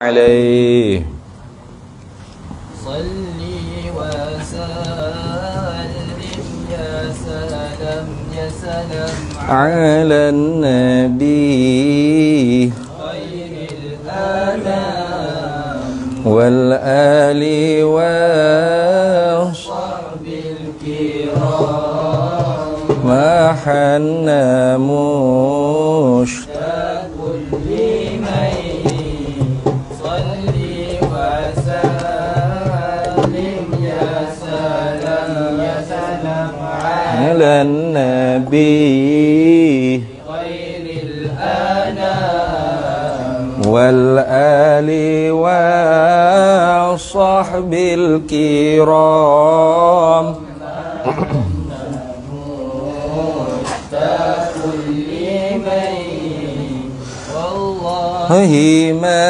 عليه صلي وسلم يا سلام يا سلام على النبي خير الأنام والآل والصحب الكرام ما حن مشتاق لمن صلي وسلم يا سلام يا سلام على النبي خير الأنام والآل والصحب الكرام مشتاق لمن والله ما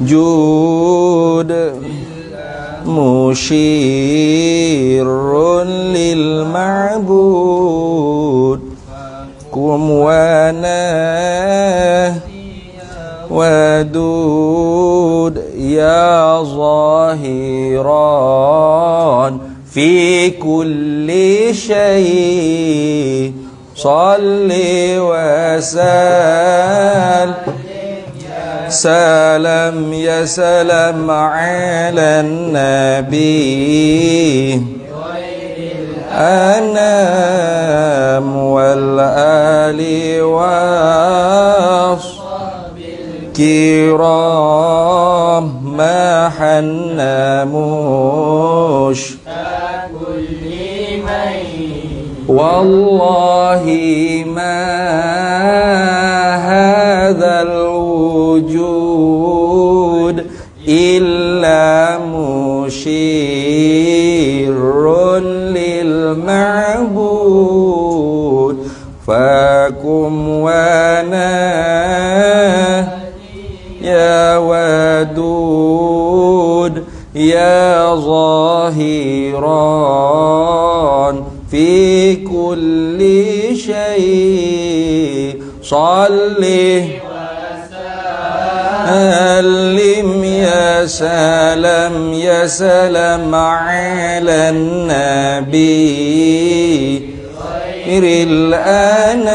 جود مشير للمعبود قم وانا ودود يا ظاهرا في كل شيء صل وسلم سلام يا سلام على النبي أنام والآل والصحب الكرام ما حن مشتاق لمن والله ما هذا الوجود إلا مشير للمعبود فاكم وانا يا ودود يا ظاهرا في كل شيء صلي وسلم يا سلام على النبي خير الأنام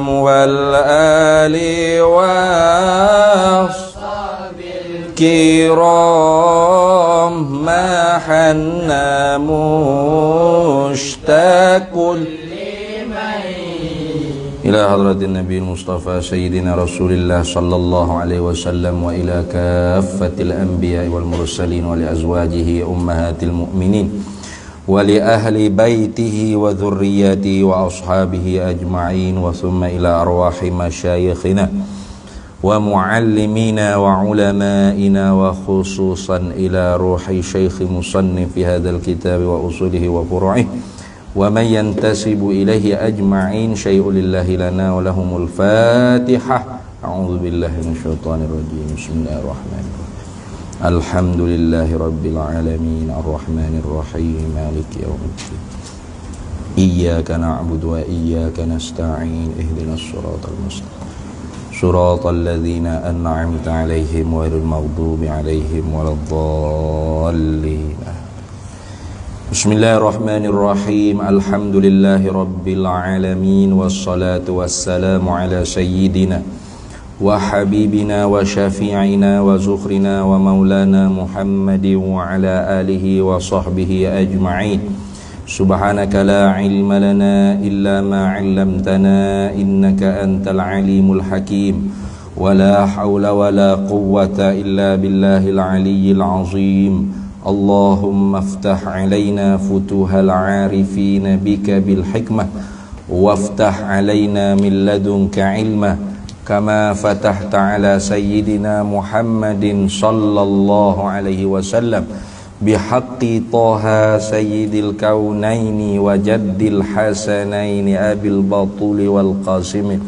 والآل والصحب الكرام ما حن مشتاق إلى حضرة النبي المصطفى سيدنا رسول الله صلى الله عليه وسلم وإلى كافة الأنبياء والمرسلين ولأزواجه أمهات المؤمنين ولأهل بيته وذريته وأصحابه أجمعين وثم إلى أرواح مشايخنا ومعلمينا وعلمائنا وخصوصا إلى روح شيخ مصنف هذا الكتاب وأصوله وفروعه ومن ينتسب إليه أجمعين شيء لله لنا ولهم الفاتحة أعوذ بالله من الشيطان الرجيم بسم الله الرحمن الرحيم الحمد لله رب العالمين الرحمن الرحيم مالك يوم الدين إياك نعبد وإياك نستعين اهدنا الصراط المستقيم صراط الذين أنعمت عليهم غير المغضوب عليهم ولا الضالين Bismillahirrahmanirrahim. Alhamdulillahirabbil alamin wassalatu wassalamu ala sayyidina wa habibina wa syafi'ina wa zukhrina wa maulana Muhammadin wa ala alihi wa sahbihi ajma'in. Subhanaka la ilma lana illa ma 'allamtana innaka antal alimul hakim. Wa la hawla wa la quwwata illa billahil aliyyil azim. Allahumma aftah alaina futuhal arifina bika bil hikmah waftah alaina min ladunka ilma kama fatahta ala sayyidina Muhammadin sallallahu alaihi wasallam bihaqqi Taha sayyidil kaunaini wa jaddil hasanaini abil batuli wal qasimi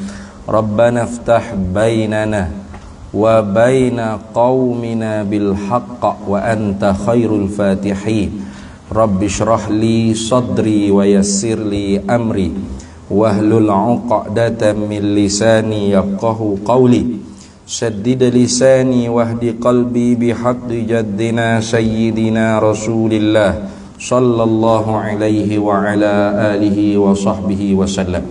Rabbana aftah bainana wa baina qaumina bil haqq wa anta khairul fatihin Rabbi shrah li sadri wa yassir li amri wahlul 'uqdatan min lisani yafqahu qawli saddid lisani wahdi qalbi bihaqqi jaddina sayyidina Rasulillah sallallahu alaihi wa ala alihi wa sahbihi wasallam.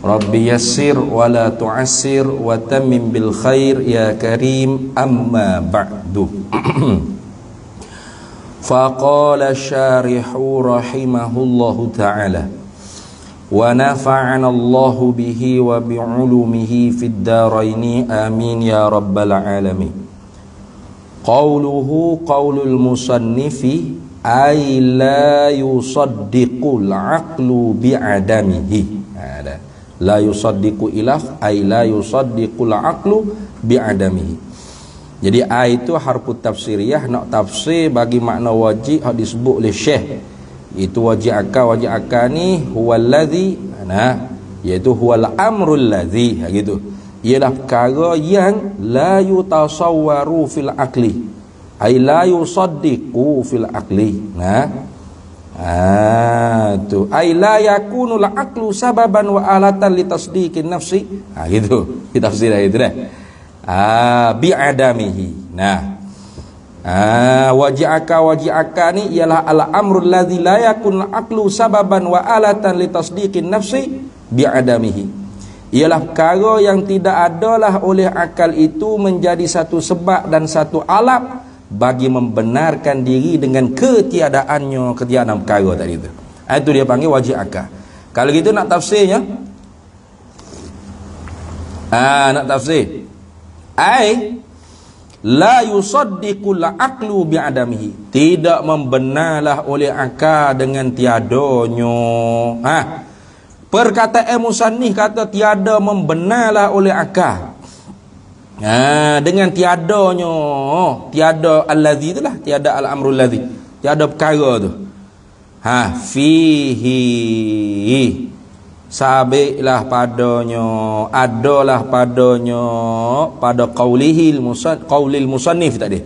Rabbi yassir wa la tu'assir wa tammim bil khair ya karim, amma ba'du. Faqala syarihu rahimahullahu ta'ala wa nafa'ana Allahu bihi wa bi'ulumihi fid daraini amin ya rabbal alamin. Qawluhu qawlul musannifi ay la yusaddiqul aqlu bi'adamihi. La yusaddiqu ilaf ay la yusaddiqul aqlu bi'adamihi. Jadi ay itu harfu tafsiriyah, nak tafsir bagi makna wajib hak disebut oleh Syekh. Itu wajib akal ni huwal ladzi, iaitu huwal amrul ladzi, gitu. Ialah perkara yang la yutasawwaru fil aqli, ay la yusaddiqu fil aqli. Tu ay la yakunu al aqlu sababan wa alatan li tasdiqin nafsi. Gitu. Ditafsir itu dah. Bi'adamihi. Waji'aka ni ialah al-amrul ladzi la yakun aqlu sababan wa alatan li tasdiqin nafsi bi'adamihi. Ialah perkara yang tidak adalah oleh akal itu menjadi satu sebab dan satu alat bagi membenarkan diri dengan ketiadaan perkara tadi itu. Itu dia panggil waji'aka. Kalau gitu nak tafsirnya, nak tafsir ai la yusaddiqul aqlu bi'adamihi, tidak membenarlah oleh akal dengan tiadanya. Perkataan musannif kata tiada membenarlah oleh akal dengan tiadanya, tiada allazi itulah, tiada al-amrul ladzi, tiada perkara tu. Fihi, sabiklah padanya, adalah padanya, pada qaulil musannif tadi.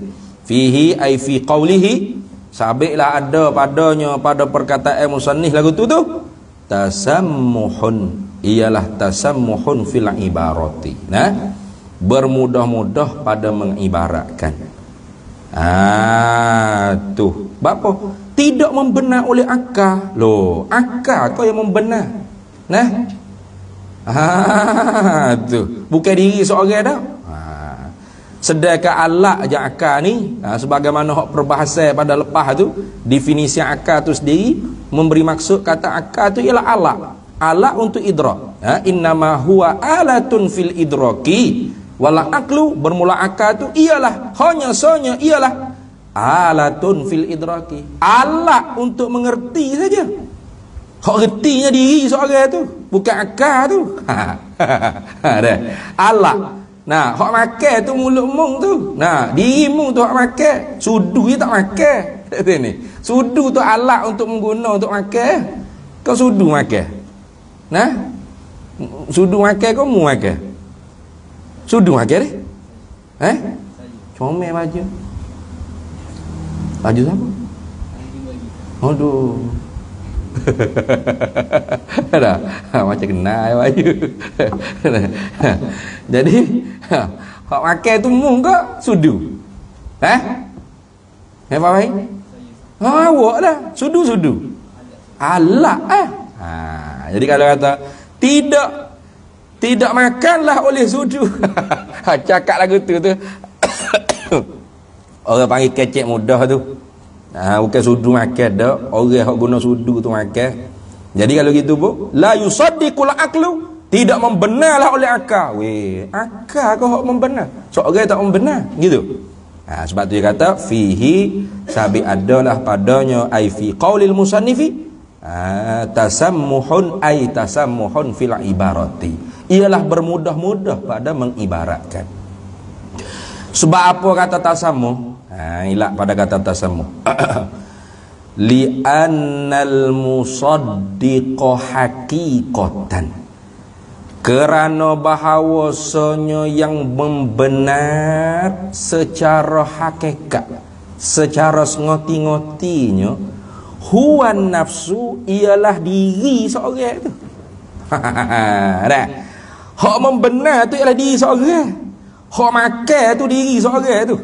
Fihi ay fi qaulihi, sabiklah ada padanya pada perkataan musannif lagu tu tasammuhun, ialah tasammuhun fil ibarati, bermudah-mudah pada mengibaratkan. Tu apa? Tidak membenar oleh akal. Loh, akal kau yang membenar. Tu bukan diri seorang dah. Sedangkan alat je akal ni, sebagaimana hak perbahasan pada lepas tu, definisi akal tu sendiri memberi maksud kata akal tu ialah alat. Alat untuk idrak. Innama huwa alatun fil idraki. Wala aqlu, bermula akal tu ialah hanya ialah alatun fil idraki. Alat untuk mengerti saja. Hak retinya diri seorang tu, bukan akal tu. Alat. Hak makan tu mulut mung tu. Diri mung tu hak makan. Sudu dia tak makan. Ni. Sudu tu alat untuk mengguna untuk makan. Kau sudu makan. Sudu makan kau mu makan. Sudu makan ni. Comel baju. Baju siapa? Aduh. Dah, macam kenal baju. Jadi, hak makan tu mung ke sudu? Apa baik? Awak dah, sudu. Alat jadi kalau kata tidak makanlah oleh sudu. Cakap lagu tu orang panggil kecek mudah tu. Bukan sudu makan dah, orang yang guna sudu tu makan. Jadi kalau gitu la yusaddiqul aqlu, tidak membenarlah oleh akal. Akal kau hak membenar, seorang tak membenar gitu. Sebab tu dia kata fihi, sabi adalah padanya ai fi qaulil musannifi tasammuhun ay tasammuhun fil ibarati, ialah bermudah-mudah pada mengibaratkan. Sebab apa kata tasammuh? Ilak pada kata tasammuh. Li annal musaddiqa haqiqatan, kerana bahawasanya yang membenar secara hakikat, secara ngoti-ngotinya, huwan nafsu, ialah diri seorang tu. Dah. Hak membenar tu ialah diri seorang. Hak makan tu diri seorang tu.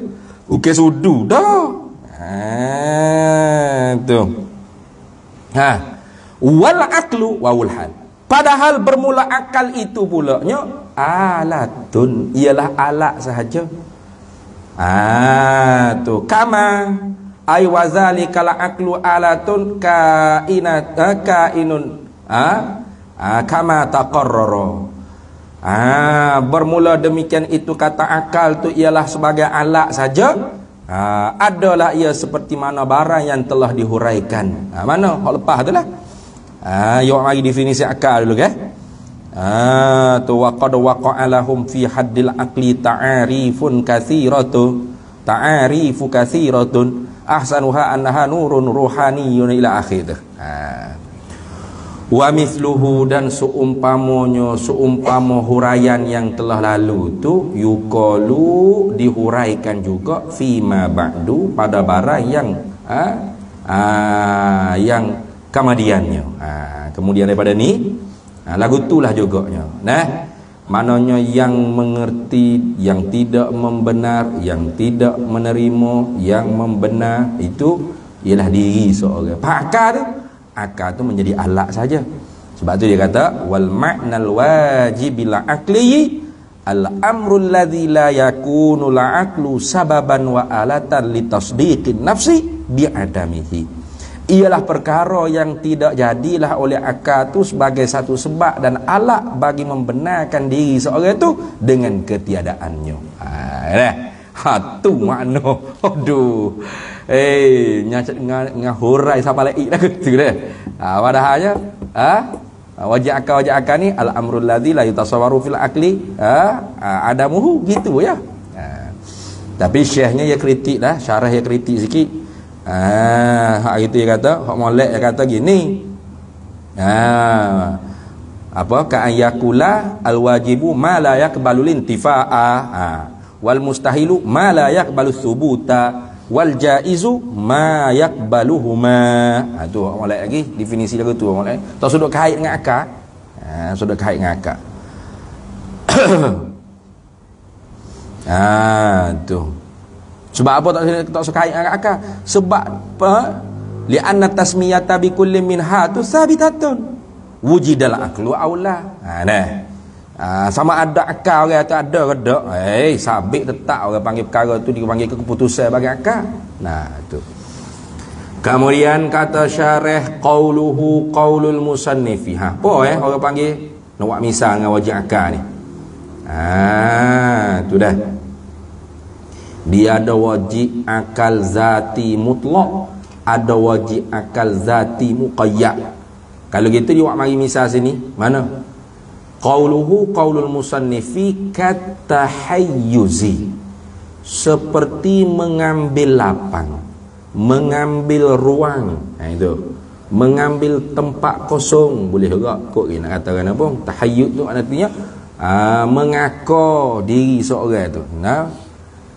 Bukan sudu dah. Tu. Wal aqlu wawul hal. Padahal bermula akal itu pulanya alatun, ialah alat sahaja. Tu kama ay wazalika la aqlu alatun kainun kama taqarrara. Bermula demikian itu kata akal tu ialah sebagai alat saja. Adalah ia seperti mana barang yang telah dihuraikan. Mana hak lepas tu lah. Yang mari definisi akal dulu kan. Tu waqad waqa'a lahum fi haddil aqli ta'arifun kathiratun ahsanuha annaha nurun ruhaniyun ila akhir. Wa mithluhu, dan seumpama huraian yang telah lalu tu yuqalu, dihuraikan juga fima ba'du, pada barang yang kemudiannya. Kemudian daripada ni lagu itulah juganya. Maknanya yang mengerti, yang tidak membenar, yang tidak menerima, yang membenar itu ialah diri seorang. Akal tu menjadi alat saja. Sebab tu dia kata wal ma'nal wajibil aqli al amrul ladzi la yakunu la aqlu sababan wa alatan li tasdiqin nafsi bi adamihi. Ialah perkara yang tidak jadilah oleh akal tu sebagai satu sebab dan alat bagi membenarkan diri seorang itu dengan ketiadaannya. Tu makna. Aduh. Ngahurai siapa lagi dah gitu dah. Padahalnya wajib akal ni al amrul ladzi la yutasawwaru fil aqli adamuhu gitu ya. Tapi syekhnya dia kritik dah, syarah dia kritik sikit. Hak itu dia kata, hak molek dia kata gini. Ka ayakula al wajibu ma la yaqbalu intifa'a wal mustahilu ma la yaqbalu thubuta wal jaizu ma yaqbaluhuma. Tu hak molek lagi definisi lagu tu molek. Tak sudut kait dengan akal. Sudut kait dengan akal. Tu. Sebab apa tak sekait dengan akal? Sebab apa? Li'anna tasmiyata bi kulli minha tu sabitatun. Wujidal aqlu aula. Sama ada akal orang atau ada ke tak? Sabit tetap orang panggil perkara tu dipanggil keputusan bagi akal. Tu. Kemudian kata syarah qauluhu qaulul musannifi. Apa orang panggil nak buat misal dengan wajib akal ni. Tu dah. Dia ada wajib akal zati mutlak, ada wajib akal zati muqayyad. Kalau gitu dia buat mari misal sini. Mana? Qauluhu qaulul musannifi katahayyuzi. Seperti mengambil lapang, mengambil ruang. Itu. Mengambil tempat kosong. Boleh juga kok nak katakan apa? Tahayyuz tu artinya mengakar diri seorang tu.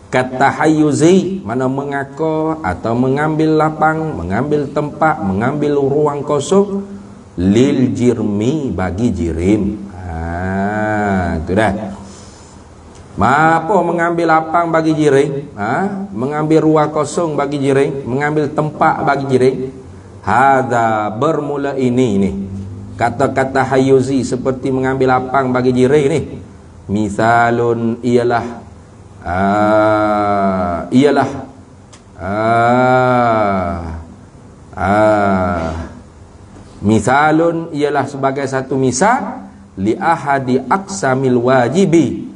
Katahayyuzi, mana mengakar atau mengambil lapang, mengambil tempat, mengambil ruang kosong lil jirmi, bagi jirim. Itu dah. Apa mengambil lapang bagi jirim? Mengambil ruang kosong bagi jirim, mengambil tempat bagi jirim. Hadza, bermula ini kata-kata hayyuzi seperti mengambil lapang bagi jirim ni. Misalun ialah misalun ialah sebagai satu misal li ahadi aqsamil wajibi,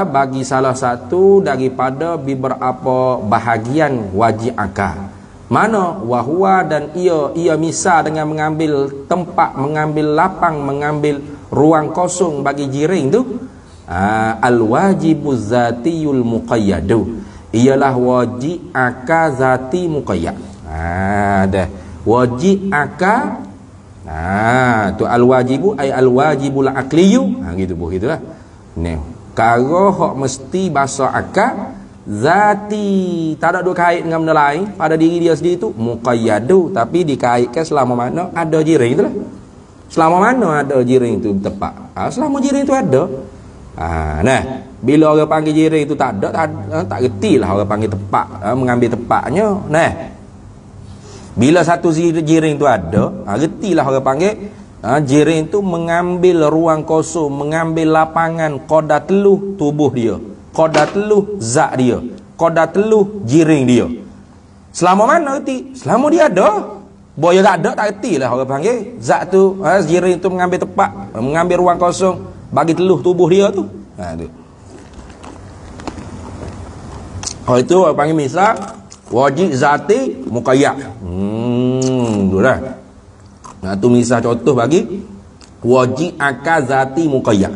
bagi salah satu daripada beberapa bahagian wajib akal. Mana wahwa, dan ia misal dengan mengambil tempat, mengambil lapang, mengambil ruang kosong bagi jiring tu. Al-wajibu zatiyul muqayyadu, ialah wajib akal zati muqayyad. Dah wajib akal. Tu al-wajibu ay al-wajibul aqliyu. Gitu boh, gitulah. Karo hak mesti bahasa akal zati, tak ada dua kait dengan benda lain pada diri dia sendiri tu muqayyadu, tapi dikaitkan selama mana ada jiring itulah. Selama mana ada jiring tu tepat? Selama jiring tu ada. Nah, bila orang panggil jiring tu tak ada, tak retilah orang panggil tepat, mengambil tepatnya. Nah, bila satu jiring tu ada, retilah orang panggil jiring tu mengambil ruang kosong, mengambil lapangan qadar teluh tubuh dia, qadar teluh zat dia, qadar teluh jiring dia. Selama mana reti? Selama dia ada. Boya tak ada, tak reti lah orang panggil. Zat tu, jiring tu mengambil tepat, mengambil ruang kosong, bagi teluh tubuh dia tu. Tu. Kalau itu orang panggil misal wajib zati muqayyad. Tu dah. Tu misal contoh bagi wajib akal zati muqayyad.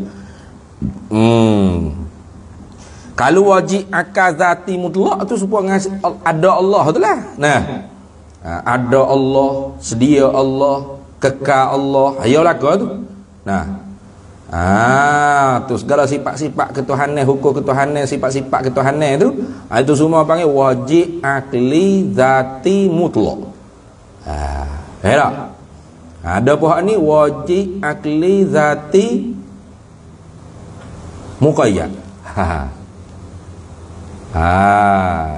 Kalau wajib akal zati mutlak tu supaya ada Allah tu lah. Nah, ada Allah, sedia Allah, kekal Allah, ayolah kau tu. Nah, tu segala sifat-sifat ketuhanan, hukum ketuhanan, sifat-sifat ketuhanan tu, itu semua panggil wajib akli zati mutlak. Tak? Ada pihak ni wajib akli zati muqayyad.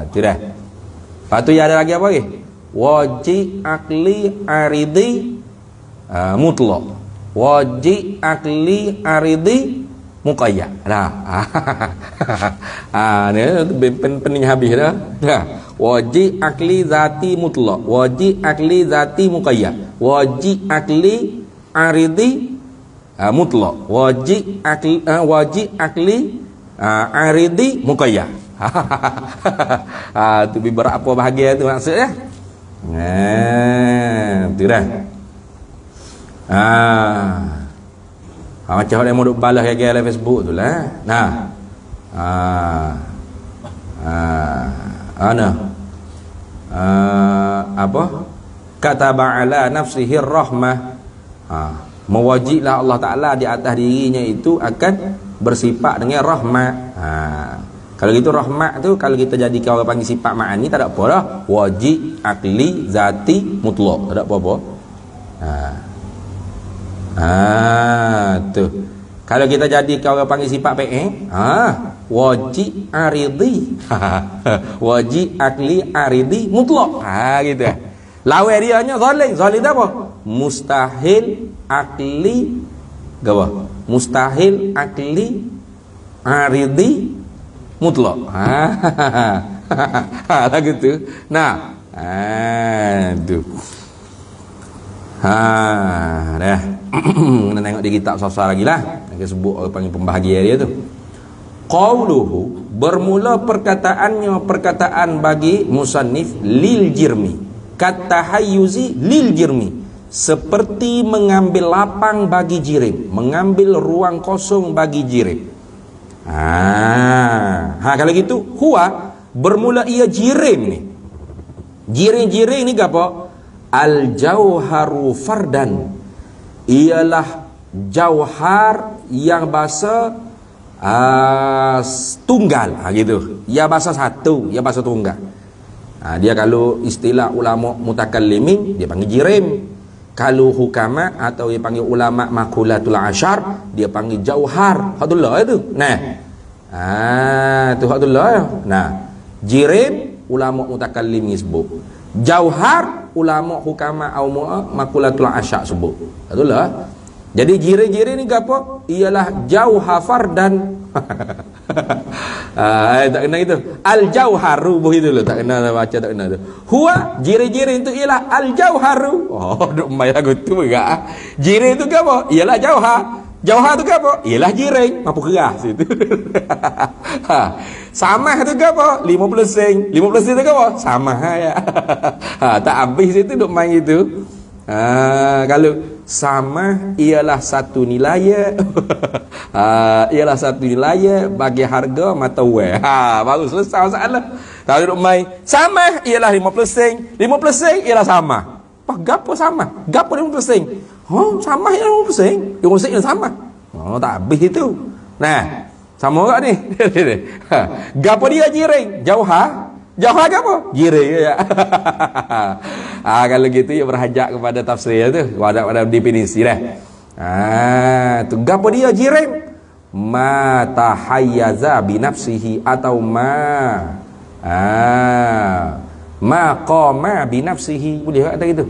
Tu dah. Lepas tu ada lagi apa lagi? Wajib akli aridi mutlak. Wajib akli aridi muqayyad. Ni pening habis dah. Wajib akli zati mutlak, wajib akli zati muqayyad, wajib akli aridi mutlak, wajib akli aridi muqayyad. Tu beberapa bahagian tu maksudnya. Tu dah. Macam orang yang mau balas gaya dalam Facebook tu lah. Apa? Kataba ala nafsihi rahmah. Mewajiblah Allah Ta'ala di atas dirinya itu akan bersifat dengan rahmat. Kalau gitu rahmat tu kalau kita jadikan orang panggil sifat ma'ani tak ada apa dah. Wajib akli zati mutlak, tak ada apa-apa. Tu. Kalau kita jadikan orang panggil sifat PE, wajib aridi. Wajib akli aridi mutlak. Gitu. Lawan dia nya zalim. Zalim apa? Mustahil akli apa? Mustahil akli aridi mutlak. Lagu tu. Nah. Tu. Dah. Kita tengok di kitab Safar lagi lah. Kita sebut orang panggil pembahagian dia tu. Qauluhu, bermula perkataan bagi musannif lil jirmi, kata hayyuzi lil jirmi, seperti mengambil lapang bagi jirim, mengambil ruang kosong bagi jirim. Kalau gitu huwa, bermula ia jirim ni. Jirim ni apa? Al jauharu fardan, ialah jauhar yang bahasa tunggal. Gitu. Ya bahasa satu, ya bahasa tunggal. Dia kalau istilah ulama mutakallimin dia panggil jirim. Kalau hukama atau dia panggil ulama makulatul asyar dia panggil jauhar. Hadullah itu. Tu hadullah. Jirim ulama mutakallimin sebut. Jauhar ulama hukama au makulatul asyar sebut. Hadullah. Jadi jirim-jirim ni apa? Ialah jauhafar dan tak kena gitu. Al-jauharu begitu loh, tak kena baca, tak kena tu. Huwa jirim-jirim itu ialah al-jauharu. Duk main lagu tu enggak. Jirim itu apa? Ialah jauhar. Jauhar tu apa? Ialah jirim. Mampu keras situ. Samah tu apa? 50 sen. 50 sen tu apa? Samah ya. Tak habis situ duk main itu. Kalau sama ialah satu nilai ialah satu nilai bagi harga mata wang. Baru selesai masalah. Kalau duk main sama ialah 50 sen. 50 sen ialah sama. Apa gapo sama? Gapo 50 sen? Sama ialah 50 sen. 50 sen ialah sama. Tak habis itu. Sama enggak ni? Gapo dia jiring? Jauhar. Jauhar apa? Jiring ya. Kalau gitu ya berhajat kepada tafsir tu, pada definisi dah. Tu gapo dia jirim? Ma tahayyaza bi nafsihi atau ma qama bi nafsihi. Boleh kata gitu?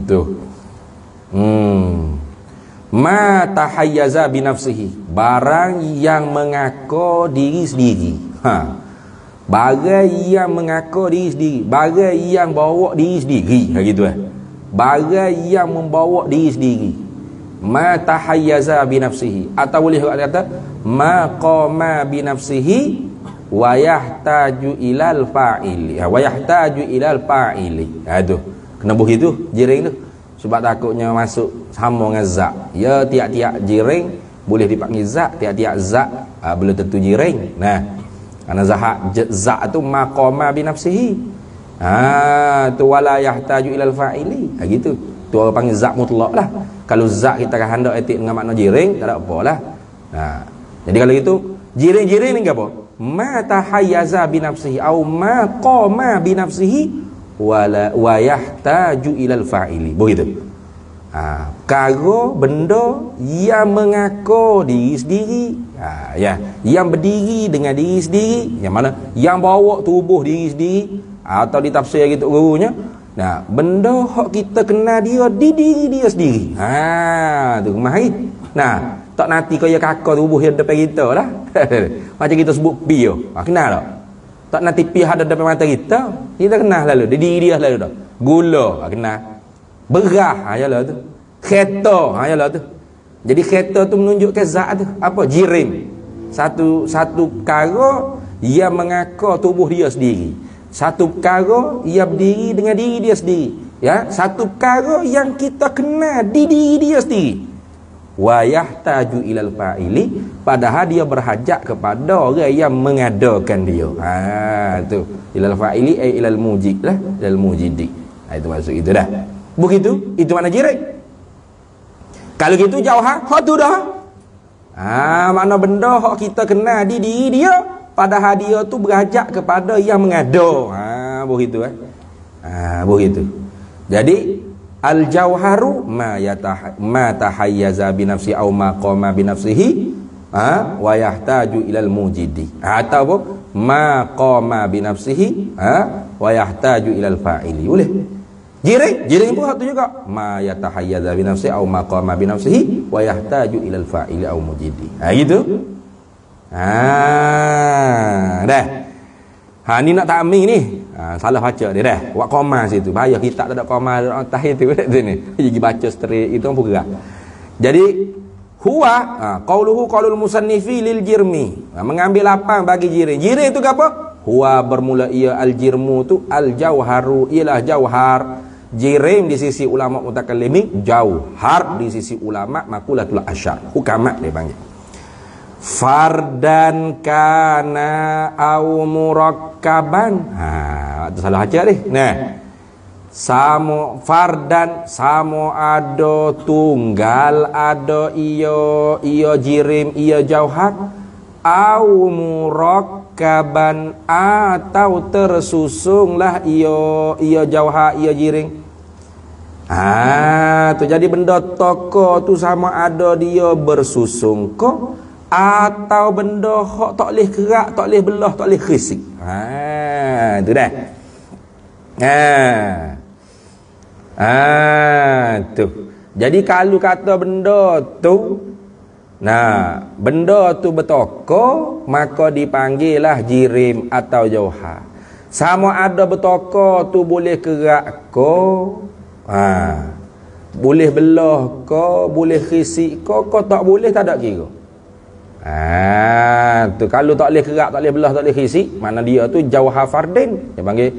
Tu. Ma tahayyaza bi nafsihi, barang yang mengaku diri sendiri. Barang yang mengaku diri sendiri, barang yang bawa diri sendiri, gitu barang yang membawa diri sendiri. Ma tahayyaza bi nafsihi, atau boleh kata ma qama bi nafsihi wa yahtaju ilal fa'ili. Wa yahtaju ilal fa'ili. Aduh, kena begitu jiring tu. Sebab takutnya masuk sama dengan zat. Ya, tiap-tiap jiring boleh dipanggil zat, tiap-tiap zat belum tentu jiring. Nah, karena zat tu maqama bi nafsihi. Tu wala yahtaju ilal fa'ili. Gitu. Tu orang panggil zat mutlak lah. Kalau zat kita hendak etik dengan makna jiring, tak ada apalah. Jadi kalau gitu, jiring-jiring ni apa? Ma tahayyaza bi nafsihi au ma qama bi nafsihi wa yahtaju ilal fa'ili. Begitu. Perkara benda yang mengaku diri sendiri, yang berdiri dengan diri sendiri, yang mana yang bawa tubuh diri sendiri, atau ditafsir gitu gurunya. Nah, benda hak kita kenal dia di diri dia sendiri. Tu kemari. Nah, tak nanti kaya kakak tubuh yang depan kita lah. Macam kita sebut pi tu. Kenal tak? Tak nanti pi ada depan mata kita. Kita kenal lalu, di diri dia lalu dah. Gula, kenal. Berah, ayalah tu. Kereta, ayalah tu. Jadi kereta tu menunjukkan zat tu. Apa? Jirim. Satu perkara yang mengaku tubuh dia sendiri. Satu perkara yang berdiri dengan diri dia sendiri. Ya, satu perkara yang kita kenal di diri dia sendiri. Wa yahtaju ilal fa'ili, padahal dia berhajat kepada orang yang mengadakan dia. Tu ilal fa'ili ilal mujid lah, ilal mujidi. Itu maksud itu dah. Begitu, itu makna jirik. Kalau gitu jauhar, hak tu dah. Makna benda hak kita kenal di diri dia, padahal dia tu berhajat kepada yang mengada. Begitu begitu. Jadi al-jauharu ma tahayyaza bi nafsi au ma qama bi nafsihi wa yahtaju ilal mujidi. Atau apa? Ma qama bi nafsihi wa yahtaju ilal fa'ili. Boleh. Jiring pun satu juga. Ma yatahayyaza bi nafsi au ma qama bi nafsihi wa yahtaju ilal fa'ili au mujidi. Gitu. Dah. Ni nak ta'ming ni. Salah baca dia dah. Buat koma situ. Bahaya kitab tak ada koma atas itu ni. Pergi baca straight itu pun gerak. Jadi huwa qaulul musannifi lil jirmi. Mengambil lapang bagi jiring. Jiring itu apa? Huwa bermula ia al jirmu tu al jauharu, ialah jauhar. Jirim di sisi ulama mutakallimin, jauhar di sisi ulama makulatul asyar. Hukamat dia panggil. Fardan kana au murakkaban. Itu salah aja deh. Nah, samo fardan, samo ada tunggal, ada iyo jirim, iyo jauhar, au murakkaban, atau tersusunglah iyo jauhar, iyo jiring. Tu jadi benda toko tu sama ada dia bersusung ko, atau benda hak tak boleh kerak, tak boleh belah, tak boleh krisik. Tu dah. Tu. Jadi kalau kata benda tu, benda tu bertoko, maka dipanggillah jirim atau jauhar. Sama ada bertoko tu boleh kerak ko, boleh belah ko, boleh krisik ko tak boleh, tak ada kira. Tu kalau tak boleh kerak, tak boleh belah, tak boleh krisik, mana dia tu jauhar fardin. Dia panggil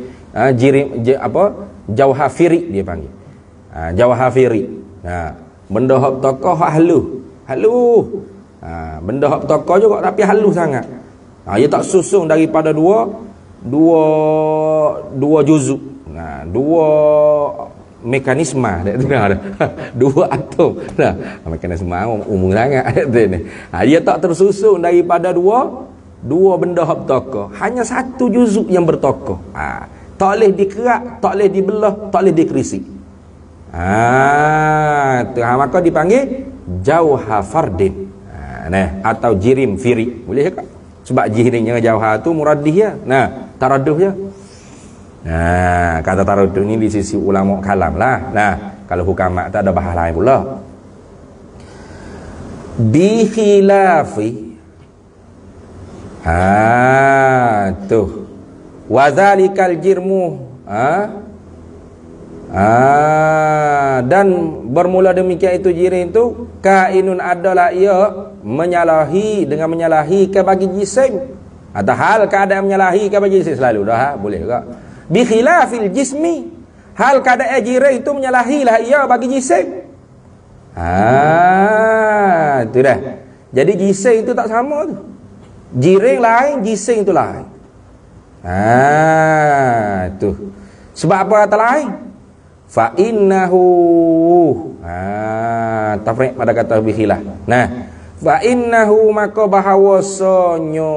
jirim jauhar firik dia panggil. Jauhar firik. Benda hak tokoh hak halu. Benda hak tokoh juga tapi halu sangat. Dia tak susung daripada dua juzuk. Dua mekanisme dua atom. Mekanisme umum sangat ni. Dia tak tersusun daripada dua benda hak tokoh. Hanya satu juzuk yang bertokoh. Tak boleh dikerak, tak boleh dibelah, tak boleh dikrisik. Maka dipanggil jauha fardin. Atau jirim firi. Boleh tak? Sebab jirimnya jauha tu muradih ya. Taraduh ya. Kata taraduh ni di sisi ulama kalam lah. Kalau hukamat tu ada bahas lain pula. Bi khilafi. Tuh. Wa zalikal jirmu. Dan bermula demikian itu jirim tu kainun adalah ia menyalahi dengan menyalahi ke bagi jisim atau hal keadaan menyalahi ke bagi jisim selalu dah boleh juga bi khilafil jismi hal keadaan jirim itu menyalahilah ia bagi jisim. Itu dah. Jadi jisim itu tak sama tu. Jirim lain, jisim itu lain. Tu. Sebab apa kata lain? Fa innahu tafriq pada kata bikhilaf. Fa innahu maka bahawasanya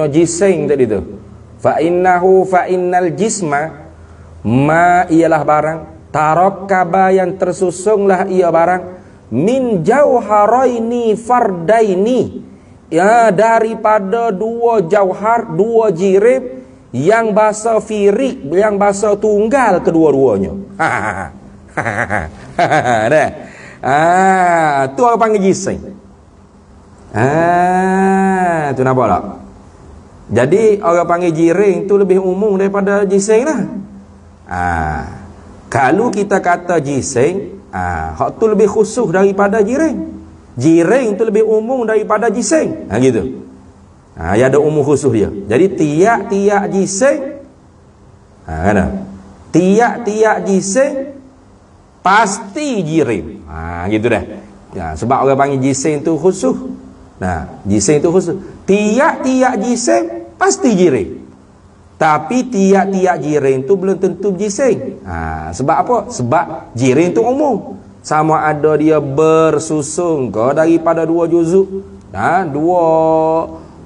jisim tadi tu. Fa innal jisma ma ialah barang tarakkaba yang tersusunglah ia barang min jauharaini fardaini ya daripada dua jauhar dua jirim yang bahasa firik, yang bahasa tunggal kedua-duanya. Tu orang panggil jisim. Tu nampak tak? Jadi orang panggil jirim tu lebih umum daripada jisim lah. Kalau kita kata jisim, hak tu lebih khusus daripada jirim. Jirim tu lebih umum daripada jisim. Gitu. Yang ada umum khusus dia. Jadi tiap-tiap jisim tiap-tiap jisim pasti jirim. Gitu dah. Sebab orang panggil jisim tu khusus. Jisim tu khusus. Tiap-tiap jisim pasti jirim. Tapi tiap-tiap jirim tu belum tentu jisim. Sebab apa? Sebab jirim tu umum. Sama ada dia bersusung ke daripada dua juzuk.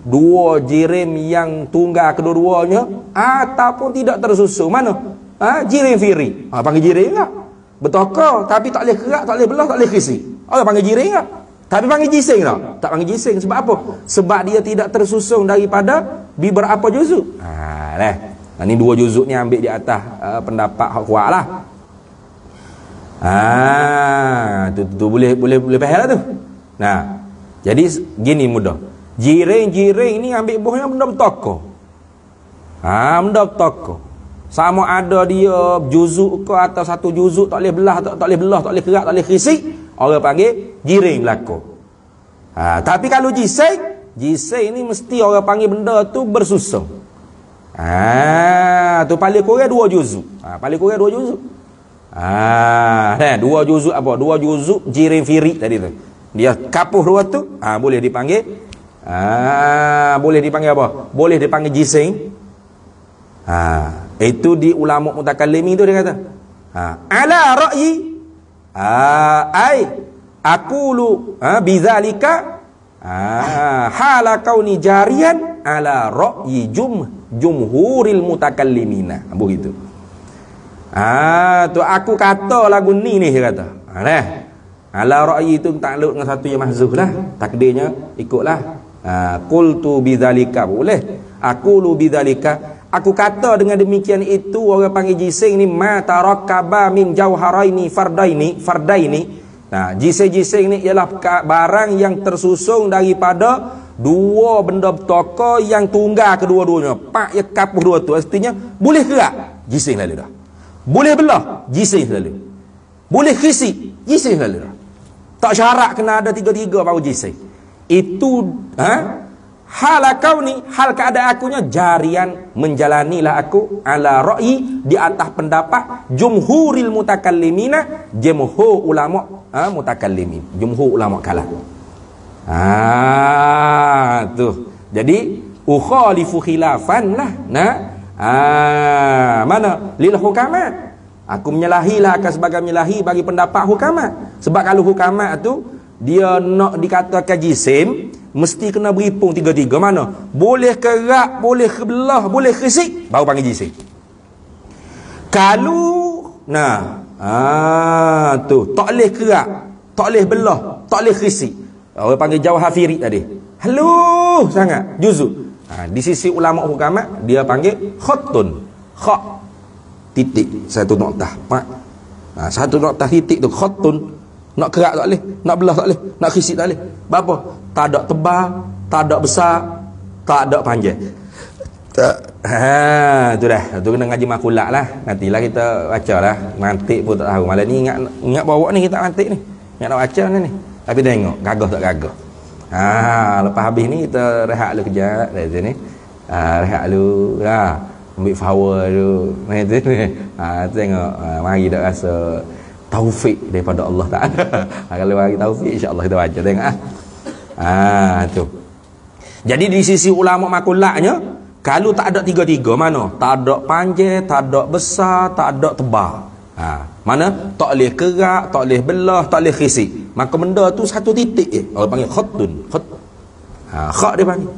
Dua jirim yang tunggal kedua-duanya ataupun tidak tersusun. Mana? Jirim firi. Panggil jirim tak? Betul ke? Tapi tak boleh kerak, tak boleh belah, tak boleh kisi. Panggil jirim tak? Tapi panggil jisim tak? Tak panggil jisim. Sebab apa? Sebab dia tidak tersusun daripada beberapa juzuk. Ni dua juzuk ni ambil di atas pendapat hak kuat lah. Tu boleh faham lah tu. Jadi gini mudah. Jiring-jiring ni ambil buahnya benda bertokok. Benda bertokok. Sama ada dia juzuk ke atau satu juzuk tak boleh belah, tak boleh belah, tak boleh kerak, tak boleh krisik, orang panggil jiring berlaku. Tapi kalau jisim ni mesti orang panggil benda tu bersusung. Tu paling kurang dua juzuk. Paling kurang dua juzuk. Dua juzuk apa? Dua juzuk jiring firik tadi tu. Dia kapuh dua tu, boleh dipanggil boleh dipanggil apa? Boleh dipanggil jisim. Itu di ulama mutakallimin tu dia kata. Ala ra'yi ai aqulu bidzalika hala kauni jarian ala ra'yi jumhuril mutakallimina. Begitu. Tu aku kata lagu ni dia kata. Ala ra'yi tu takluk dengan satu yang mahzuf lah. Takdirnya ikutlah. Qultu bidzalika boleh. Aqulu bidzalika. Aku kata dengan demikian itu orang panggil jisim ni ma tarakkaba min jauharaini fardaini. Jisim ni ialah barang yang tersusung daripada dua benda bertokok yang tunggal kedua-duanya. Pak yang kapuh dua tu artinya boleh gerak, jisim lalu dah. Boleh belah, jisim lalu. Boleh khisi, jisim lalu dah. Tak syarat kena ada tiga-tiga baru jisim. Itu hal kau ni, hal keadaan akunya jarian menjalanilah aku ala ra'yi di atas pendapat jumhuril mutakallimina, jumhur ulama mutakallimin, jumhur ulama kalam. Tu. Jadi ukhalifu khilafan lah. Mana lil hukamat. Aku menyalahilah akan sebagai menyalahi bagi pendapat hukamat. Sebab kalau hukamat tu dia nak dikatakan jisim, mesti kena berhimpun tiga-tiga. Mana? Boleh kerak, boleh kebelah, boleh krisik, baru panggil jisim. Kalau Tu tak boleh kerak, tak boleh belah, tak boleh khisi. Orang panggil jauh hafiri tadi. Halus sangat, juzuk. Di sisi ulama hukamat dia panggil khattun. Kha titik satu noktah. Satu noktah titik tu khattun. Nak kerak tak boleh, nak belah tak boleh, nak khisi tak boleh. Apa? Tak ada tebal, tak ada besar, tak ada panjang. Tu dah. Tu kena ngaji makulat lah. Nantilah kita baca lah. Mantik pun tak tahu. Malam ni ingat bawa ni kita mantik ni. Ingat nak baca ni. Tapi tengok gagah tak gagah. Lepas habis ni kita rehat dulu kejap dari sini. Rehat dulu lah. Ambil power dulu. Tengok mari tak rasa taufik daripada Allah Taala. Kalau bagi taufik insya-Allah kita baca tengok tu. Jadi di sisi ulama makulatnya, kalau tak ada tiga-tiga mana? Tak ada panjang, tak ada besar, tak ada tebal. Mana? Tak boleh kerak, tak boleh belah, tak boleh khisi. Maka benda tu satu titik je. Orang panggil khattun. Khat dia panggil.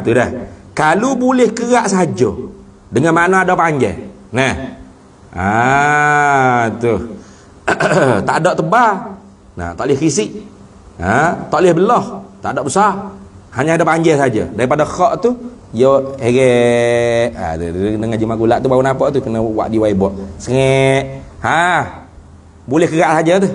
Tu dah. Kalau boleh kerak saja dengan makna ada panjang. Tu. Tak ada tebal. Tak boleh khisi. Tak boleh belah, tak ada besar. Hanya ada panjang saja. Daripada kha tu yo heret. Dengan ngaji magulat tu baru nampak tu kena buat di whiteboard. Sengit. Boleh kerak saja tu.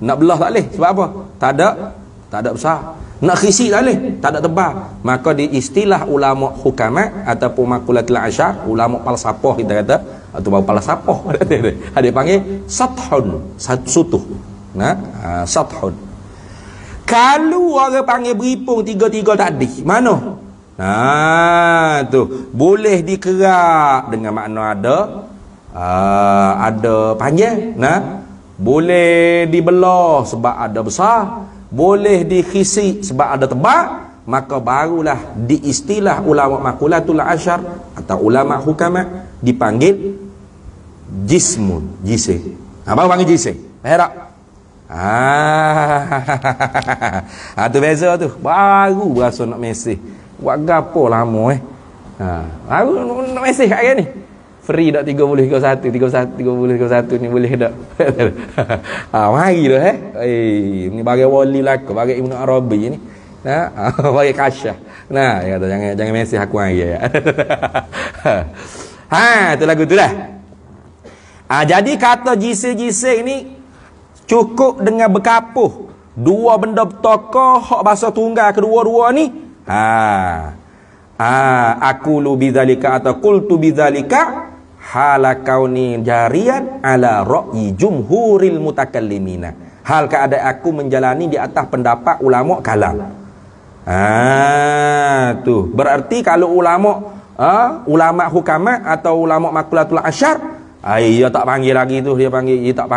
Nak belah tak boleh. Sebab apa? Tak ada besar. Nak khisi tak boleh, tak ada tebal. Maka di istilah ulama hukamat ataupun makulatul asyar, ulama falsafah kita kata atau baru falsafah ada panggil sathun, sutuh. Sathun. Kalau orang panggil beripung tiga-tiga tadi, mana? Tu boleh dikerak dengan makna ada panjang, boleh dibelah sebab ada besar, boleh dikhisi sebab ada tebal, maka barulah di istilah ulama makulatul asyar atau ulama hukamat dipanggil jismun, jism. Baru panggil jism. Perak. Tu beza tu. Baru berasa nak mesej. Buat gapo lama baru nak mesej kat ni. Free tak 30-31 ni boleh tak? Mari dah ni bagi wali lah, bagi Ibnu Arabi ni. Bagi Kasyah. Dia kata jangan mesej aku hari ya. Tu lagu tu lah. Jadi kata jisik-jisik ni cukup dengan berkapuh dua benda bertokah hak bahasa tunggal kedua-dua ni. Aqulu bidzalika atau qultu bidzalika hala kauni jarian ala ra'yi jumhuril mutakallimina. Hal keadaan aku menjalani di atas pendapat ulama kalam. Tu berarti kalau ulama hukamat atau ulama makulatul asyar, dia tak panggil lagi tu, dia tak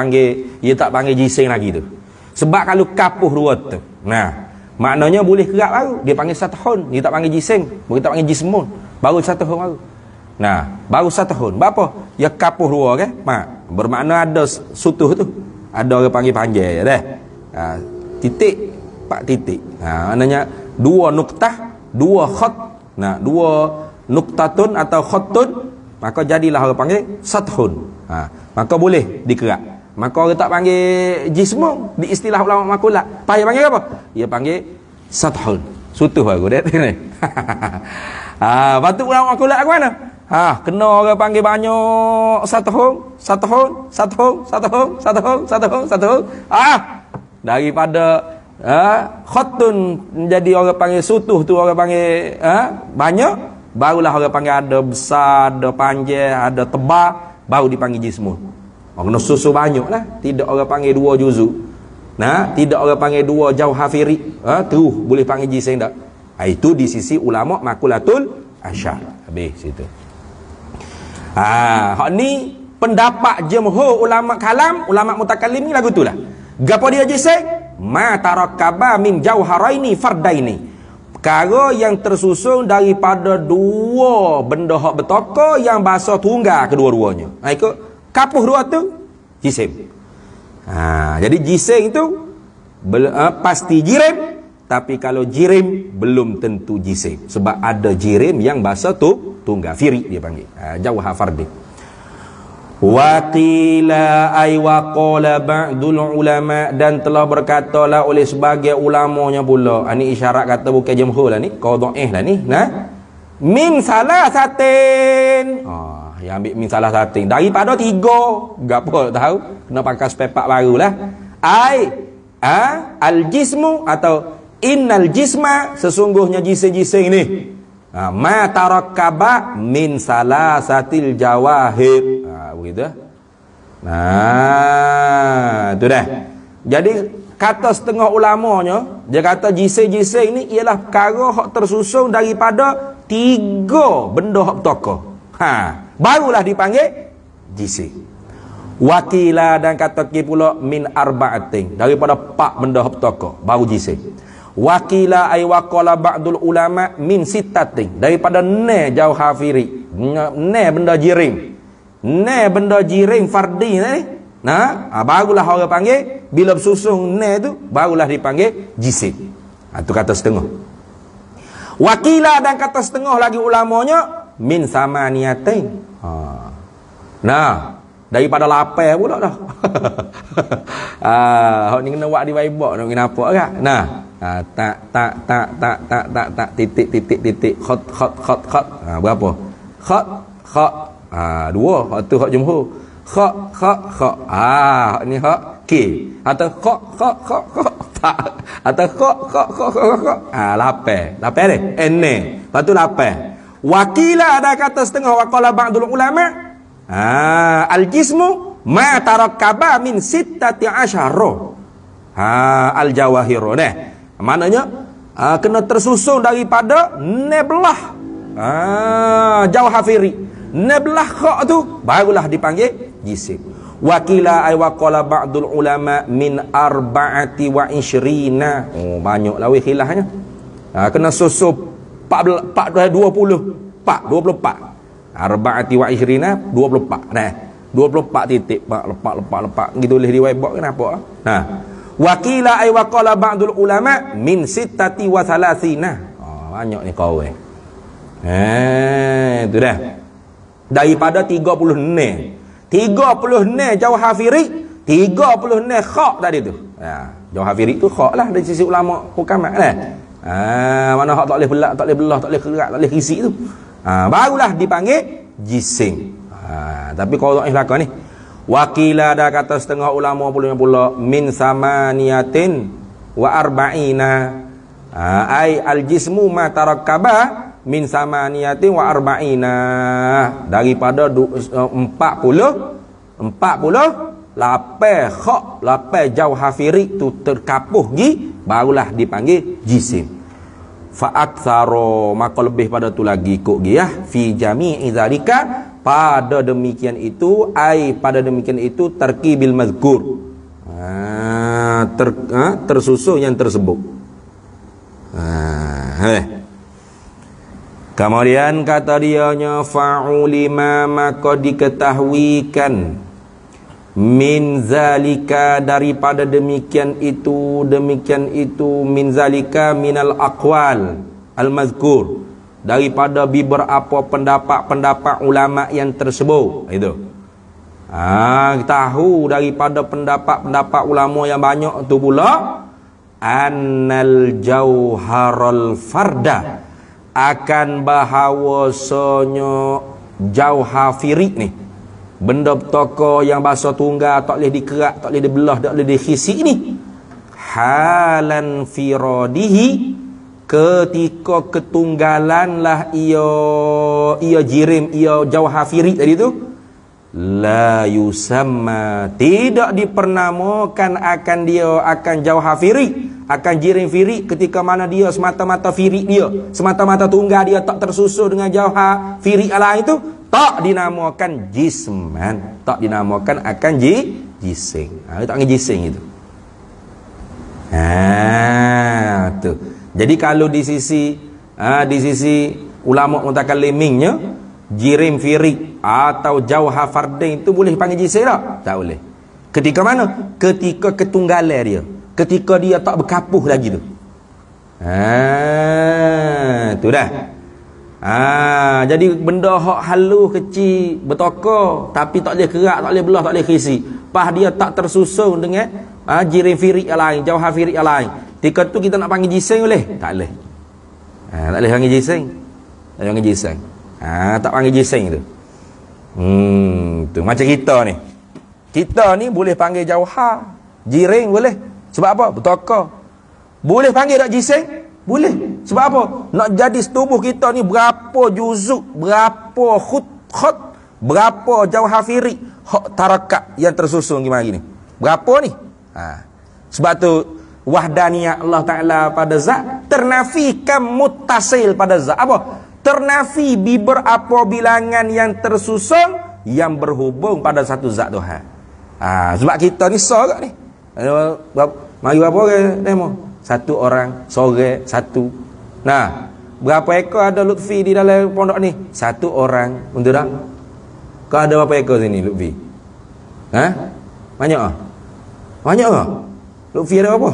panggil jising lagi tu. Sebab kalau kapuh dua tu, maknanya boleh kerak baru, dia panggil sathun, dia tak panggil jising, dia tak panggil jismun, baru sathun baru. Baru sathun. Berapa? Ya kapuh dua kan? Bermakna ada sutuh tu. Ada orang panggil panjang dah. Titik, 4 titik. Maknanya dua nuktah, dua khat. Dua nuktatun atau khattun, maka jadilah orang panggil sathun. Maka boleh dikerak. Maka orang tak panggil jismu di istilah ulama makulat. Payah panggil apa? Dia panggil sathun. Sutuh baru dia ni. Patut ulama makulat ke mana? Kena orang panggil banyak sathun. Daripada khattun jadi orang panggil sutuh tu orang panggil banyak, barulah orang panggil ada besar, ada panjang, ada tebal, baru dipanggil jismun. Kena susu banyak lah. Tidak orang panggil 2 juzuk. Tidak orang panggil 2 jauh hafiri. Terus boleh panggil jising tak? Itu di sisi ulama makulatul asyar. Habis situ. Hak ni pendapat jumhur ulama kalam, ulama mutakallim ni lagu tu lah. Gapo dia jising? Ma tarakkaba min jauharaini fardaini. Perkara yang tersusun daripada 2 benda hak bertokah yang bahasa tunggal kedua-duanya. Ikut kapuh 2 tu jisim. Jadi jisim tu pasti jirim, tapi kalau jirim belum tentu jisim. Sebab ada jirim yang bahasa tu tunggal. Firi dia panggil. Jauha fardi. Wa qila ay wa qala ba'dul ulama, dan telah berkatalah oleh sebagai ulamanya pula. Ini isyarat kata bukan jumhur lah ni, kau dhaif lah ni. Nah, min salasatin. Yang ambil min salasatin daripada 3. Gapo tahu? Kena pakai sepepak barulah. Ai al-jismu atau innal jisma, sesungguhnya jising-jising ni ma tarakkaba min salasatil jawahir. Begitu. Nah, tu dah. Jadi kata setengah ulamanya, dia kata jising-jising ni ialah perkara hak tersusun daripada 3 benda hak bertokah. Barulah dipanggil jising. Wakila, dan kata pula min arba'atin, daripada 4 benda hak bertokah baru jising. Wakila ay waqala ba'dul ulama min sittatin, daripada ne jauhafiri, ne benda jirim, ne benda jirim fardi ni. Nah, barulah orang panggil, bila bersusun ne tu barulah dipanggil jising. Tu kata setengah. Wakila, dan kata setengah lagi ulamanya min samaniyatin. Nah, daripada 8 pula dah. Hak ni kena buat di Bible nak kenapa kan? Nah, tak titik khat. Berapa? Khat 2. Hak tu hak jumhur. Khat. Hak ni hak K. Atau khat. Atau khat. 8 ni. N. Lepas tu 8. Wakila, ada kata setengah, waqala ba'dul ulama al-jismu ma tarakkaba min sittati asyara al-jawahir. Maknanya kena tersusun daripada 16 jauhafiri. 16 khak tu barulah dipanggil jism. Wakila ay waqala ba'dul ulama min arba'ati wa ishrina. Banyaklah weh khilafnya. Kena susun 24 arba'ati wa ishrina 24. Nah, 24 titik lepak gitu boleh diwaibak kenapa? Nah, wakila ay waqala ba'dul ulama min sittati wa salasina. Banyak ni kau tu dah. Daripada 30 ne jauhafiri, 30 ne kha tadi tu. Jauhafiri tu kha lah dari sisi ulama hukamat lah. Mana hak tak boleh belah, tak boleh kerak, tak boleh kisi tu. Barulah dipanggil jising. Tapi kalau dhaif belakang ni. Wakila, ada kata setengah ulama pula min samaniyatin wa arba'ina. Ai al-jismu ma tarakkaba min samaniyatin wa arba'ina, daripada 40 jauhafiri tu terkapuh gi, barulah dipanggil jisim. Fa'aktsaro, maka lebih pada tu lagi ikut gi fi jami'i zalika, pada demikian itu tarkibil mazkur, tersusun yang tersebut. Kemudian kata dianya fa'ulima, maka diketahuikan min zalika, daripada demikian itu min zalika minal aqwal al mazkur, daripada beberapa pendapat ulama yang tersebut. Itu tahu daripada pendapat ulama yang banyak tu pula, annal jauharul farda, akan bahawasanya jauhafiri ni, benda bertokah yang bahasa tunggal, tak boleh dikerak, tak boleh dibelah, tak boleh dikhisi ni, halan firadihi, ketika ketunggalan lah ia jirim, ia jauhafiri tadi tu, la yusamma, tidak dipernamakan akan dia, akan jauhafiri, akan jirim firi, ketika mana dia semata-mata firi dia, semata-mata tunggal dia, tak tersusun dengan jauhafiri lain itu, tak dinamakan jisman, tak dinamakan akan jising. Tak panggil jising itu. Tu. Jadi kalau di sisi ulama mutakallimingnya, jirim firi atau jauha fardin itu boleh panggil jising tak? Tak boleh. Ketika mana? Ketika ketunggalan dia, ketika dia tak berkapuh lagi tu. Tu dah. Jadi benda hak halus kecil bertokar tapi tak boleh kerak, tak boleh belah, tak boleh khisi. Pas dia tak tersusun dengan jirim firik yang lain, jauhar firik yang lain. Ketika tu kita nak panggil jising boleh? Tak boleh. Tak boleh panggil jising. Tak panggil jising. Tak panggil jising tu. Tu macam kita ni. Kita ni boleh panggil jauhar, jiring boleh. Sebab apa? Bertokar. Boleh panggil tak jising? Boleh. Sebab apa? Nak jadi tubuh kita ni berapa juzuk, berapa khut, berapa jauhar firik, hak tarakat yang tersusun gimana ni? Berapa ni? Sebab tu wahdaniyah Allah Ta'ala pada zat ternafikan muttasil pada zat. Apa? Ternafi beberapa bilangan yang tersusun yang berhubung pada satu zat Tuhan. Sebab kita ni sore ni. Mari berapa orang demo? Satu orang, sore satu. Nah, berapa ekor ada Lutfi di dalam pondok ni? Satu orang. Betul tak? Kau ada berapa ekor sini Lutfi? Banyak ah? Banyak ah? Lutfi ada berapa?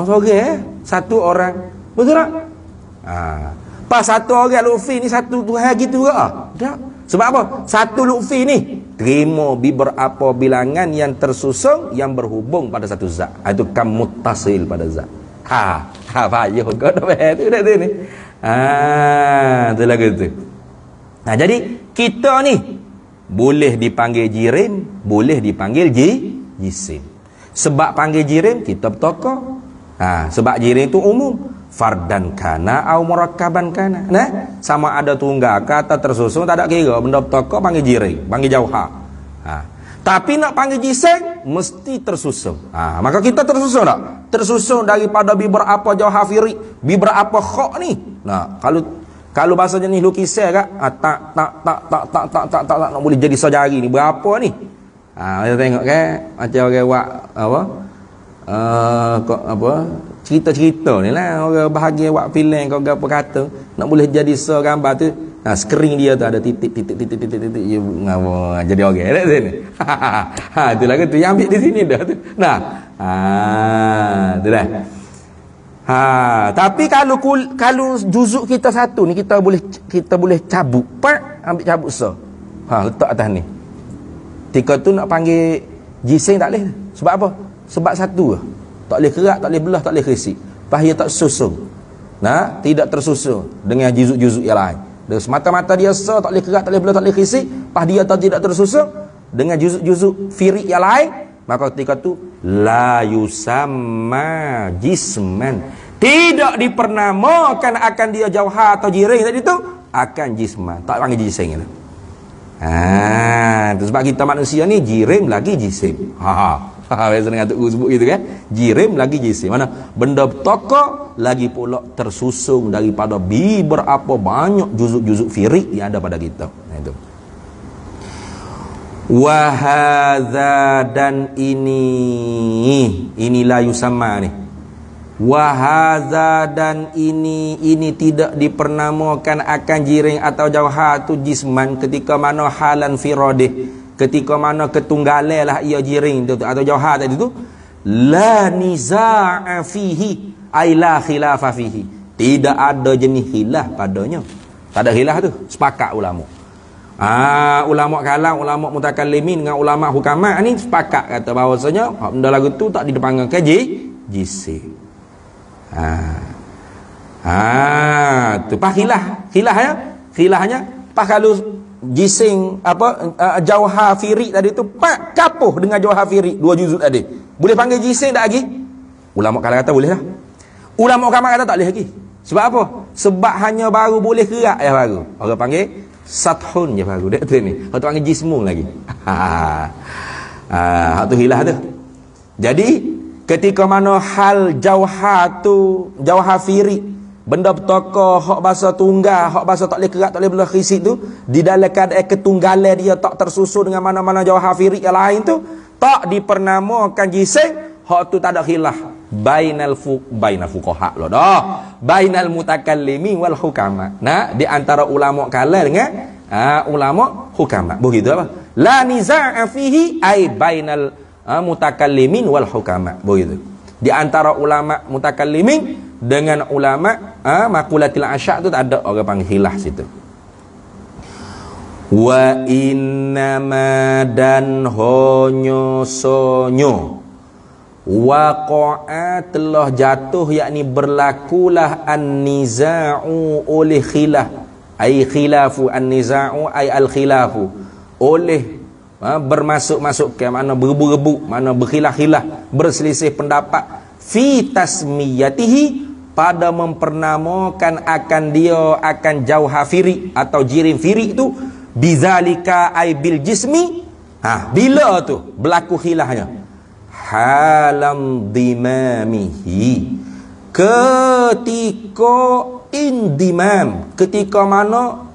Sore satu orang. Betul tak? Pas satu orang Lutfi ni satu Tuhan gitu ke? Tak. Sebab apa? Satu Lutfi ni terima beberapa bilangan yang tersusun yang berhubung pada satu zat. Itu kam muttasil pada zat. Payah kau dah faham tu dah tu ni. Tu lagu tu. Jadi kita ni boleh dipanggil jirim, boleh dipanggil jisim. Sebab panggil jirim kita bertokar. Sebab jirim tu umum. Fardan kana au murakkaban kana. Sama ada tunggal kata tersusun tak ada kira. Benda bertokar panggil jirim, panggil jauhar. Tapi nak panggil jising mesti tersusun. Maka kita tersusun tak? Tersusun daripada beberapa jauhar firik, beberapa khok ni. Kalau bahasa jenis lukisan kak, tak nak boleh jadi sejari ni berapa ni? Kita tengok kan macam orang buat cerita-cerita ni lah, orang bahagia buat filem kau apa kata nak boleh jadi gambar tu, skrin dia tu ada titik dia ngapa jadi orang tak sini. Tu lah tu yang ambil di sini dah tu. Tu dah. Tapi kalau juzuk kita satu ni kita boleh cabut, ambil cabut letak atas ni. Ketika tu nak panggil jising tak boleh. Sebab apa? Sebab satu lah. Tak boleh kerak, tak boleh belah, tak boleh krisik. Pahia tak susun. Tidak tersusun dengan juzuk-juzuk yang lain. Dan semata-mata dia tak boleh kerak, tak boleh belah, tak boleh krisik. Dia tidak tersusun dengan juzuk-juzuk firik yang lain. Maka ketika tu la yusamma jisman. Tidak dipernamakan akan dia jauhar atau jiring tadi tu akan jisman. Tak panggil jising itu. Itu sebab kita manusia ni jirim lagi jisim. Biasa dengan Tok Guru sebut gitu kan. Jirim lagi jisim. Mana benda bertokar lagi pula tersusun daripada beberapa banyak juzuk-juzuk firik yang ada pada kita. Itu. Wahadza dan inilah yusamma ni. Wahadza dan ini tidak dipernamakan akan jiring atau jauhar tu jisman ketika mana halan firadih, ketika mana ketunggalan lah ia jiring tu atau jauhar tadi tu la niza'a fihi ay la khilafa fihi, tidak ada jenis khilaf padanya. Tak ada khilaf tu, sepakat ulama. Ulama kalam, ulama mutakallimin dengan ulama hukama ni sepakat kata bahawasanya benda lagu tu tak dipanggilkan jisim. Tu pas khilahnya pas kalau jising jauhar firik tadi tu pak kapuh dengan jauhar firik dua juzuk tadi boleh panggil jising tak lagi? Ulama kalam kata boleh lah, ulama hukama kata tak boleh lagi. Sebab apa? Sebab hanya baru boleh kerak ya baru orang panggil sathun je baru dak tu ni, orang tu panggil jismun lagi. Hak tu hilah tu. Jadi ketika mana hal jauhar tu jauhar firik, benda bertokar hak bahasa tunggal, hak bahasa tak boleh kerak, tak boleh belah krisik tu, di dalam keadaan ketunggalan dia tak tersusun dengan mana-mana jauhar firik yang lain tu, tak dipernamakan jising, hak tu tak ada khilaf bainal fuqaha lo dah, bainal mutakallimin wal hukama. Di antara ulama kalam dengan ulama hukama. Begitu apa? La niza'a fihi ay bainal mutakallimin wal hukama. Begitu. Di antara ulama mutakallimin dengan ulama Maqulatil Asya' tu tak ada orang panggil khilaf situ. Wa innama dan honyo sonyo waqa'a telah jatuh, yakni berlakulah an-niza'u oleh khilaf, ai khilafu an-niza'u ai al-khilafu oleh bermasuk-masuk ke mana berbu-rebu, mana berkhilaf-khilaf, berselisih pendapat fi tasmiyatihi pada mempernamokan akan dia akan jauhafiri atau jirim firi itu bizalika ai bil jismi. Bila tu berlaku khilafnya? Halam dimamihi, ketika indimam, ketika mana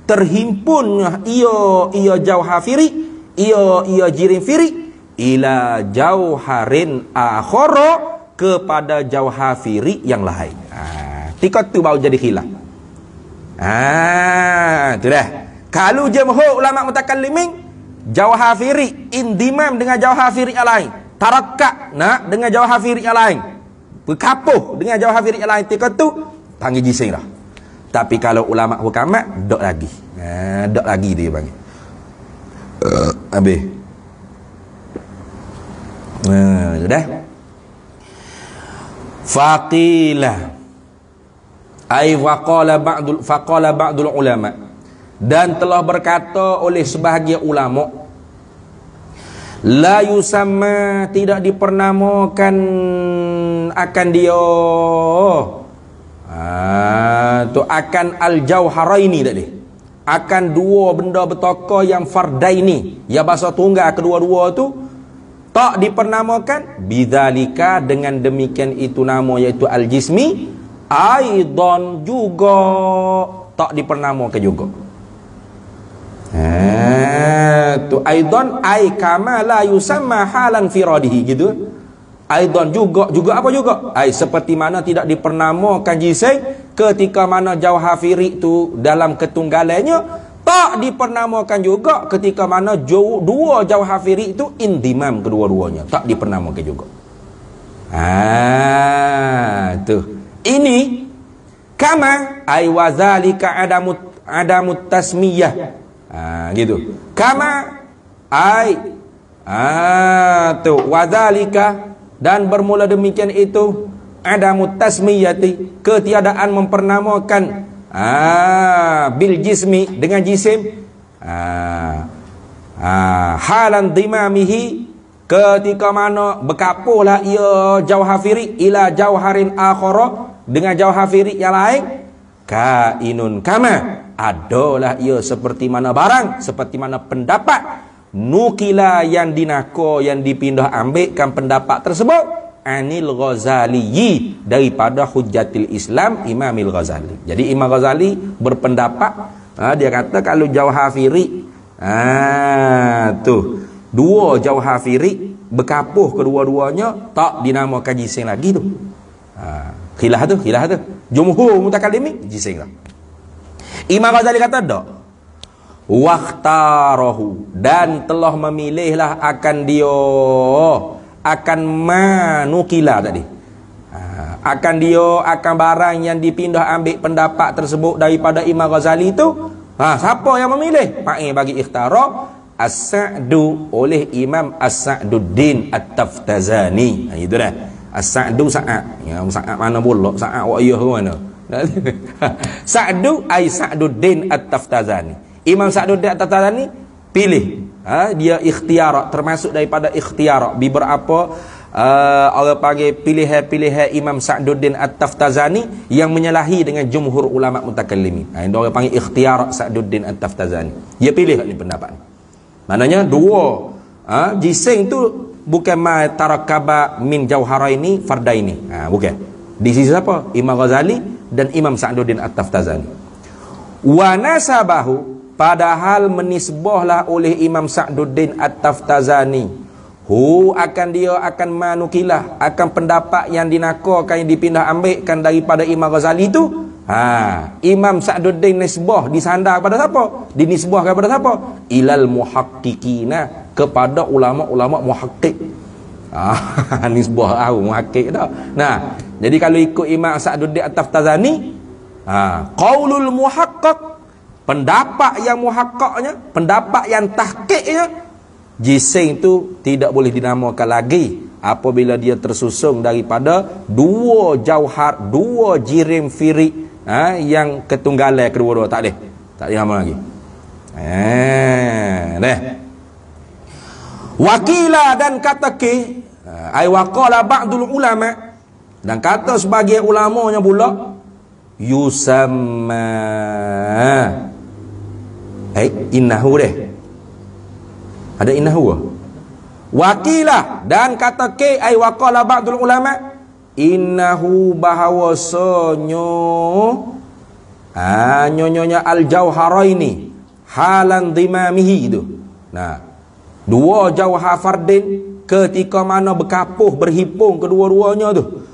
terhimpunnya ia jauhafiri, ia jirim firi ila jauharin akhara, kepada jauhafiri yang lain. Ketika tu baru jadi khilaf. Tu dah. Kalau jumhur ulama mutakallimin jauhafiri indimam dengan jauhafiri yang lain, tarakkat dengan jauhafiri yang lain, berkapuh dengan jauhafiri yang lain, ketika tu panggil jising dah. Tapi kalau ulama hukamat dok lagi. Dok lagi dia panggil. Habis. Dah. Faqila ai faqala ba'dul ulama, dan telah berkata oleh sebahagian ulama, la yusamma, tidak dipernamakan akan dia tu akan al-jauharaini tadi, akan dua benda bertokar yang fardaini, ya bahasa tunggal kedua-dua tu tak dipernamakan bidzalika, dengan demikian itu nama iaitu al-jismi, aidan juga tak dipernamakan juga. Tu aidan ai kama la yusamma halan firadihi, gitu. Aidan juga apa juga? Ai seperti mana tidak dipernamakan jising ketika mana jauhafiri tu dalam ketunggalannya, tak dipernamakan juga ketika mana dua jauhafiri itu indimam kedua-duanya, tak dipernamakan juga. Tu ini kama ai wazalika adamut tasmiyah, gitu. Kama ai tu wazalika, dan bermula demikian itu adamut tasmiyati, ketiadaan mempernamakan bil jismi dengan jisim, halan dimamihi, ketika mana berkapuhlah ia jauhafiri ila jauharin akhara, dengan jauhafiri yang lain, kainun kama, adalah ia seperti mana barang, seperti mana pendapat nukila yang dinako, yang dipindah ambilkan pendapat tersebut Anil Ghazali, daripada Hujjatil Islam Imamil Ghazali. Jadi Imam Ghazali berpendapat, dia kata kalau jauhafiri tu dua jauhafiri berkapuh kedua-duanya, tak dinamakan jising lagi tu. Khilaf tu jumhur mutakallimin jising lah. Imam Ghazali kata tak, waqtarahu, dan telah memilihlah akan dia akan manukila tadi, akan dia akan barang yang dipindah ambil pendapat tersebut daripada Imam Ghazali itu. Siapa yang memilih? Bagi ikhtara As-Sa'du, oleh Imam As-Sa'duddin At-Taftazani. Itu dah As-Sa'du, Sa'ad ya, Sa'ad mana pula Sa'ad wa'iyah ke mana. Sa'du ai Sa'duddin At-Taftazani. Imam Sa'duddin At-Taftazani pilih, dia ikhtiar, termasuk daripada ikhtiar beberapa orang panggil pilihan-pilihan Imam Sa'duddin At-Taftazani yang menyalahi dengan jumhur ulama mutakallimin. Ini orang panggil ikhtiar Sa'duddin At-Taftazani. Dia pilih ni pendapat. Maknanya dua jising tu bukan ma tarakaba min jauharaini fardaini. Bukan. Di sisi siapa? Imam Ghazali dan Imam Sa'duddin At-Taftazani. Wa nasabahu, padahal menisbahlah oleh Imam Sa'duddin At-Taftazani akan dia akan manukilah, akan pendapat yang dinakarkan, yang dipindah ambilkan daripada Imam Ghazali itu. Imam Sa'duddin nisbah disandar kepada siapa? Dinisbah kepada siapa? Ilal muhaqqiqina, kepada ulama-ulama muhaqqiq. Nisbah au muhakkik dah. Nah, jadi kalau ikut Imam Sa'duddin At-Taftazani, qaulul muhaqqaq, pendapat yang muhaqqaqnya, pendapat yang tahqiqnya, jisim tu tidak boleh dinamakan lagi apabila dia tersusun daripada dua jauhar, dua jirim firik yang ketunggalan kedua-dua. Tak boleh nama lagi. Dah. Wakila, dan kata ke ai waqala ba'dul ulama, dan kata sebagai ulamanya pula, yusamma innahu deh. Ada innahu. Wakila, dan kata ke ai waqala ba'dul ulama, innahu bahawasanya nyonya al-jauharaini halan dimamihi itu. Nah, dua jauhar fardin ketika mana berkapuh berhipung kedua-duanya tu,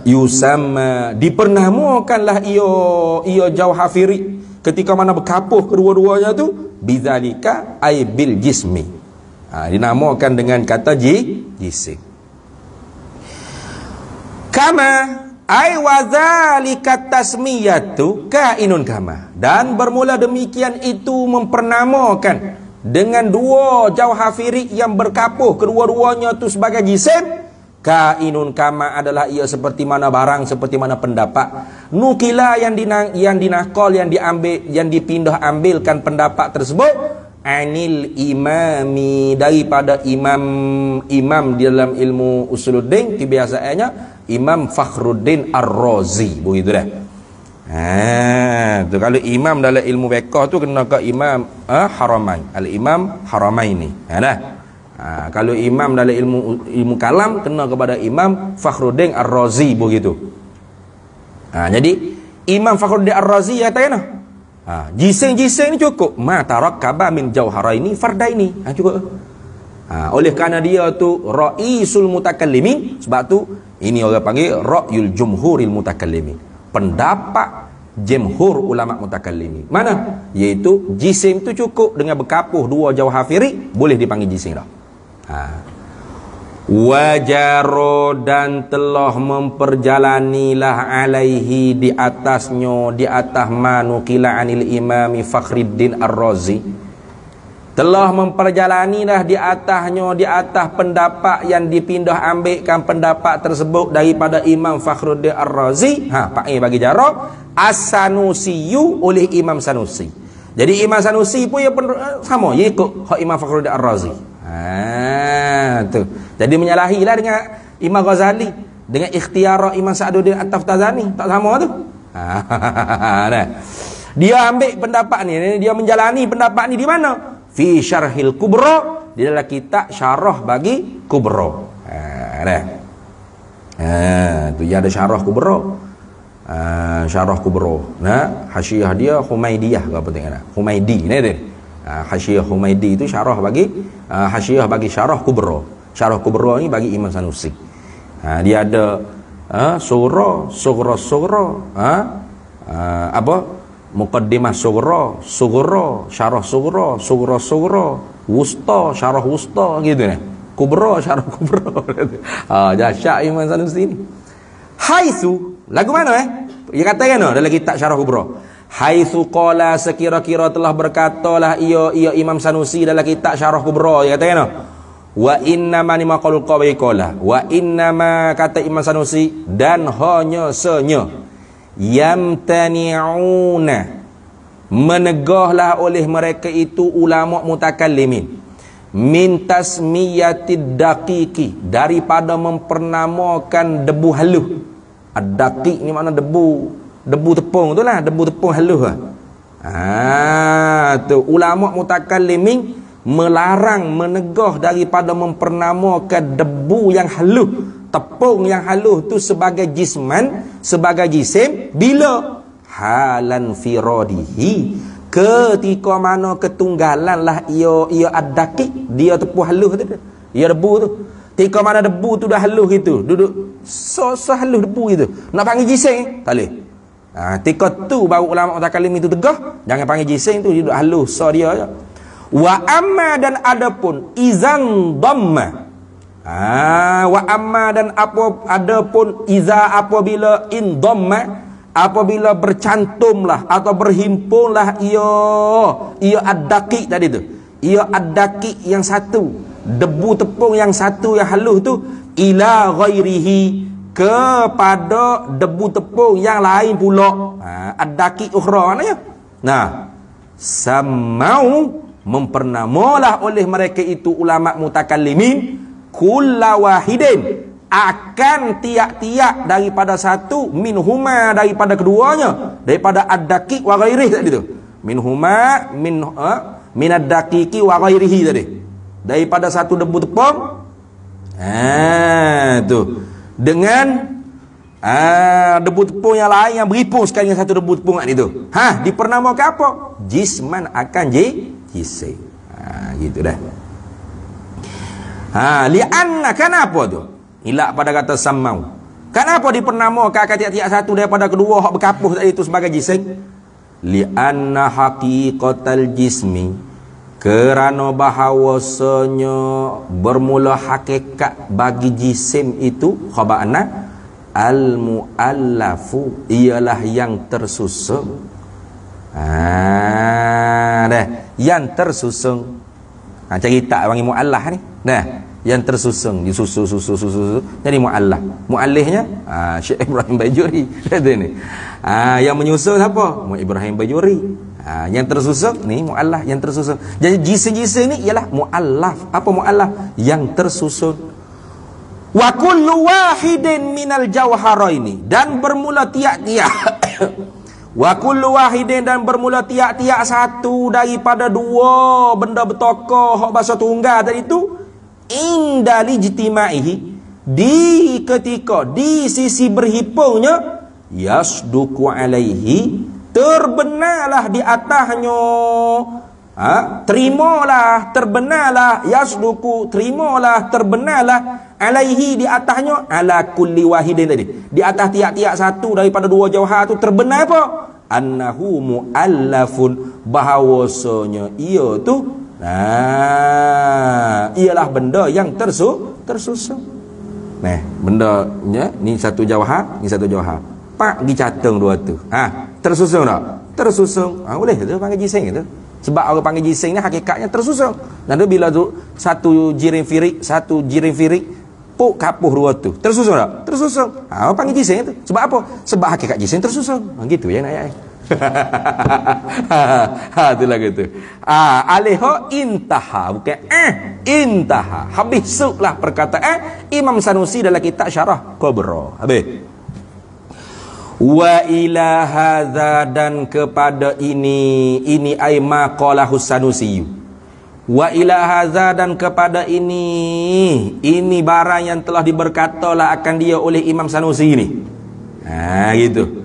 yusamma, dipernamakanlah ia jauhar firik ketika mana berkapuh kedua-duanya tu, bidzalika ay bil jismi, dinamakan dengan kata jisim. Kama ay wadzalika tasmiyatu kainun kama, dan bermula demikian itu mempernamakan dengan dua jauhar firik yang berkapuh kedua-duanya itu sebagai jisim. Kainun kama adalah ia seperti mana barang, seperti mana pendapat. Nukila yang dinakal, yang diambil, yang dipindah ambilkan pendapat tersebut, anil imami, daripada imam di dalam ilmu usuluddin biasaannya Imam Fakhruddin Ar-Razi, begitu dah. Tu kalau imam dalam ilmu fiqh tu kena ke Imam Haramain, al-Imam Haramaini. Kalau imam dalam ilmu kalam kena kepada Imam Fakhruddin Ar-Razi, begitu. Jadi Imam Fakhruddin Ar-Razi kata jisim-jisim ni cukup ma tarakkaba min jauharaini fardaini, cukup. Oleh kerana dia tu raisul mutakallimin, sebab tu ini orang panggil ra'yul jumhuril mutakallimin, pendapat jumhur ulama mutakallimin. Mana? Iaitu jisim tu cukup dengan berkapuh dua jauhar firik, boleh dipanggil jisim dah. Wajaro, dan telah memperjalanilah alaihi, di atasnya, di atas manukila anil imami Fakhruddin Ar-Razi, telah memperjalanilah di atasnya, di atas pendapat yang dipindah ambilkan pendapat tersebut daripada Imam Fakhruddin Ar-Razi, pakai bagi jarak As-Sanusiyu, oleh Imam Sanusi. Jadi Imam Sanusi pun sama, dia ikut hak Imam Fakhruddin Ar-Razi. Tu. Jadi menyalahilah dengan Imam Ghazali, dengan ikhtiar Imam Sa'duddin At-Taftazani, tak sama tu. Dia ambil pendapat ni, dia menjalani pendapat ni di mana? Fi Syarhil Kubra, di dalam kitab syarah bagi Kubra. Tu dia ada syarah Kubra. Syarah Kubra. Hasyiah dia Humaidiyah ke apa tengok. Humaidi ni dia. Hasyiah Humaidi itu syarah bagi hasyiah bagi syarah Kubra. Syarah Kubra ni bagi Imam Sanusi. Dia ada surah, apa? Muqaddimah sughra, syarah sughra, wusta, syarah wusta, gitu ni. Kubra, syarah kubra. Dahsyat Imam Sanusi ni. Haitsu, lagu mana Dia katakan dalam kitab syarah kubra. Haitsu qala, sekira-kira telah berkatalah ia Imam Sanusi dalam kitab syarah kubra. Dia katakan wa innama maqalul qawi qala, wa innama, kata Imam Sanusi, dan hanya senya yamtani'una, menegahlah oleh mereka itu ulama mutakallimin, min tasmiyatid daqiqi, daripada mempernamakan debu haluh. Ad-daqiq ni makna debu tepung tu lah, debu tepung haluh. Tu ulama mutakallimin melarang, menegah daripada mempernamakan debu yang haluh, tepung yang haluh tu sebagai jisman, sebagai jisim, bila halan firadihi, ketika mana ketunggalan lah ia ad-daqiq, dia tepung haluh tu, ia debu tu. Ketika mana debu tu dah haluh itu, duduk so haluh debu itu, nak panggil jisim tak boleh. Ketika tu baru ulama mutakallim itu tegah, jangan panggil jisim tu, dia duduk haluh so dia je. Wa amma, dan adapun izan dhamma, Wa amma dan apa adapun iza apabila indhamma, apabila bercantumlah atau berhimpunlah ia ad-daqiq tadi tu. Ia ad-daqiq yang satu, debu tepung yang satu yang halus tu, ila ghairihi, kepada debu tepung yang lain pula. Ad-daqiq ukhra maknanya. Nah, samau mempernamalah oleh mereka itu ulama mutakallimin kulla wahidin, akan tiap-tiap daripada satu, minhuma daripada keduanya, daripada ad-daqiq wa ghairihi tadi tu. Minhuma min ad-daqiqi wa ghairihi tadi. Daripada satu debu tepung. Tu. Dengan debu tepung yang lain yang berhipung sekali dengan satu debu tepung itu. Dipernamakan apa? Jisman akan jisim. Gitu dah. Li'anna, kenapa tu? Hilak pada kata samau. Kenapa dipernamakan tiap-tiap satu daripada kedua hak berkapuh tadi itu sebagai jisim? Li'anna haqiqatal jismi, kerana bahawasanya bermula hakikat bagi jisim itu khabarna al-mu'allafu, ialah yang tersusun. Yang tersusun. Cerita panggil mu'allah ni. Yang tersusun, disusun jadi mu'allah. Mu'allihnya Syekh Ibrahim Bajuri kata ni. Yang menyusun siapa? Ibrahim Bajuri. Yang tersusun ni mu'allah, yang tersusun. Jadi jisim-jisim ni ialah mu'allaf. Apa mu'allaf? Yang tersusun. Wa kullu wahidin minal jawharaini, dan bermula tiap-tiap wa kullu wahidin, dan bermula tiap-tiap satu daripada dua benda bertokoh hak bahasa tunggal tadi tu, inda lijtimaihi, di ketika di sisi berhipungnya, yasduku alaihi, terbenarlah di atasnya, terimalah, terbenarlah, yasduku, terimalah, terbenarlah, alaihi, di atasnya, ala kulli wahidin tadi, di atas tiap-tiap satu daripada dua jauhar tu terbenar apa? Annahu mu'allafun, bahawasanya ia tu ialah benda yang tersusun. Bendanya ni satu jauhar, ni satu jauhar. Pak dicatung dua tu. Tersusun tak? Tersusun. Boleh tu panggil jisim tu. Sebab orang panggil jisim ni hakikatnya tersusun. Dan tu bila tu satu jirim firik puk kapuh dua tu. Tersusun tak? Tersusun. Orang panggil jisim tu. Sebab apa? Sebab hakikat jisim tersusun. Gitu ya ayat. Itulah gitu. Alaiha intaha, bukan intaha. Habis suklah perkataan Imam Sanusi dalam kitab Syarah Kubra. Habis. Wa ila hadza, dan kepada ini ay maqalahu Sanusi. Wa ila hadza, dan kepada ini barang yang telah diberkatalah akan dia oleh Imam Sanusi ini. Gitu.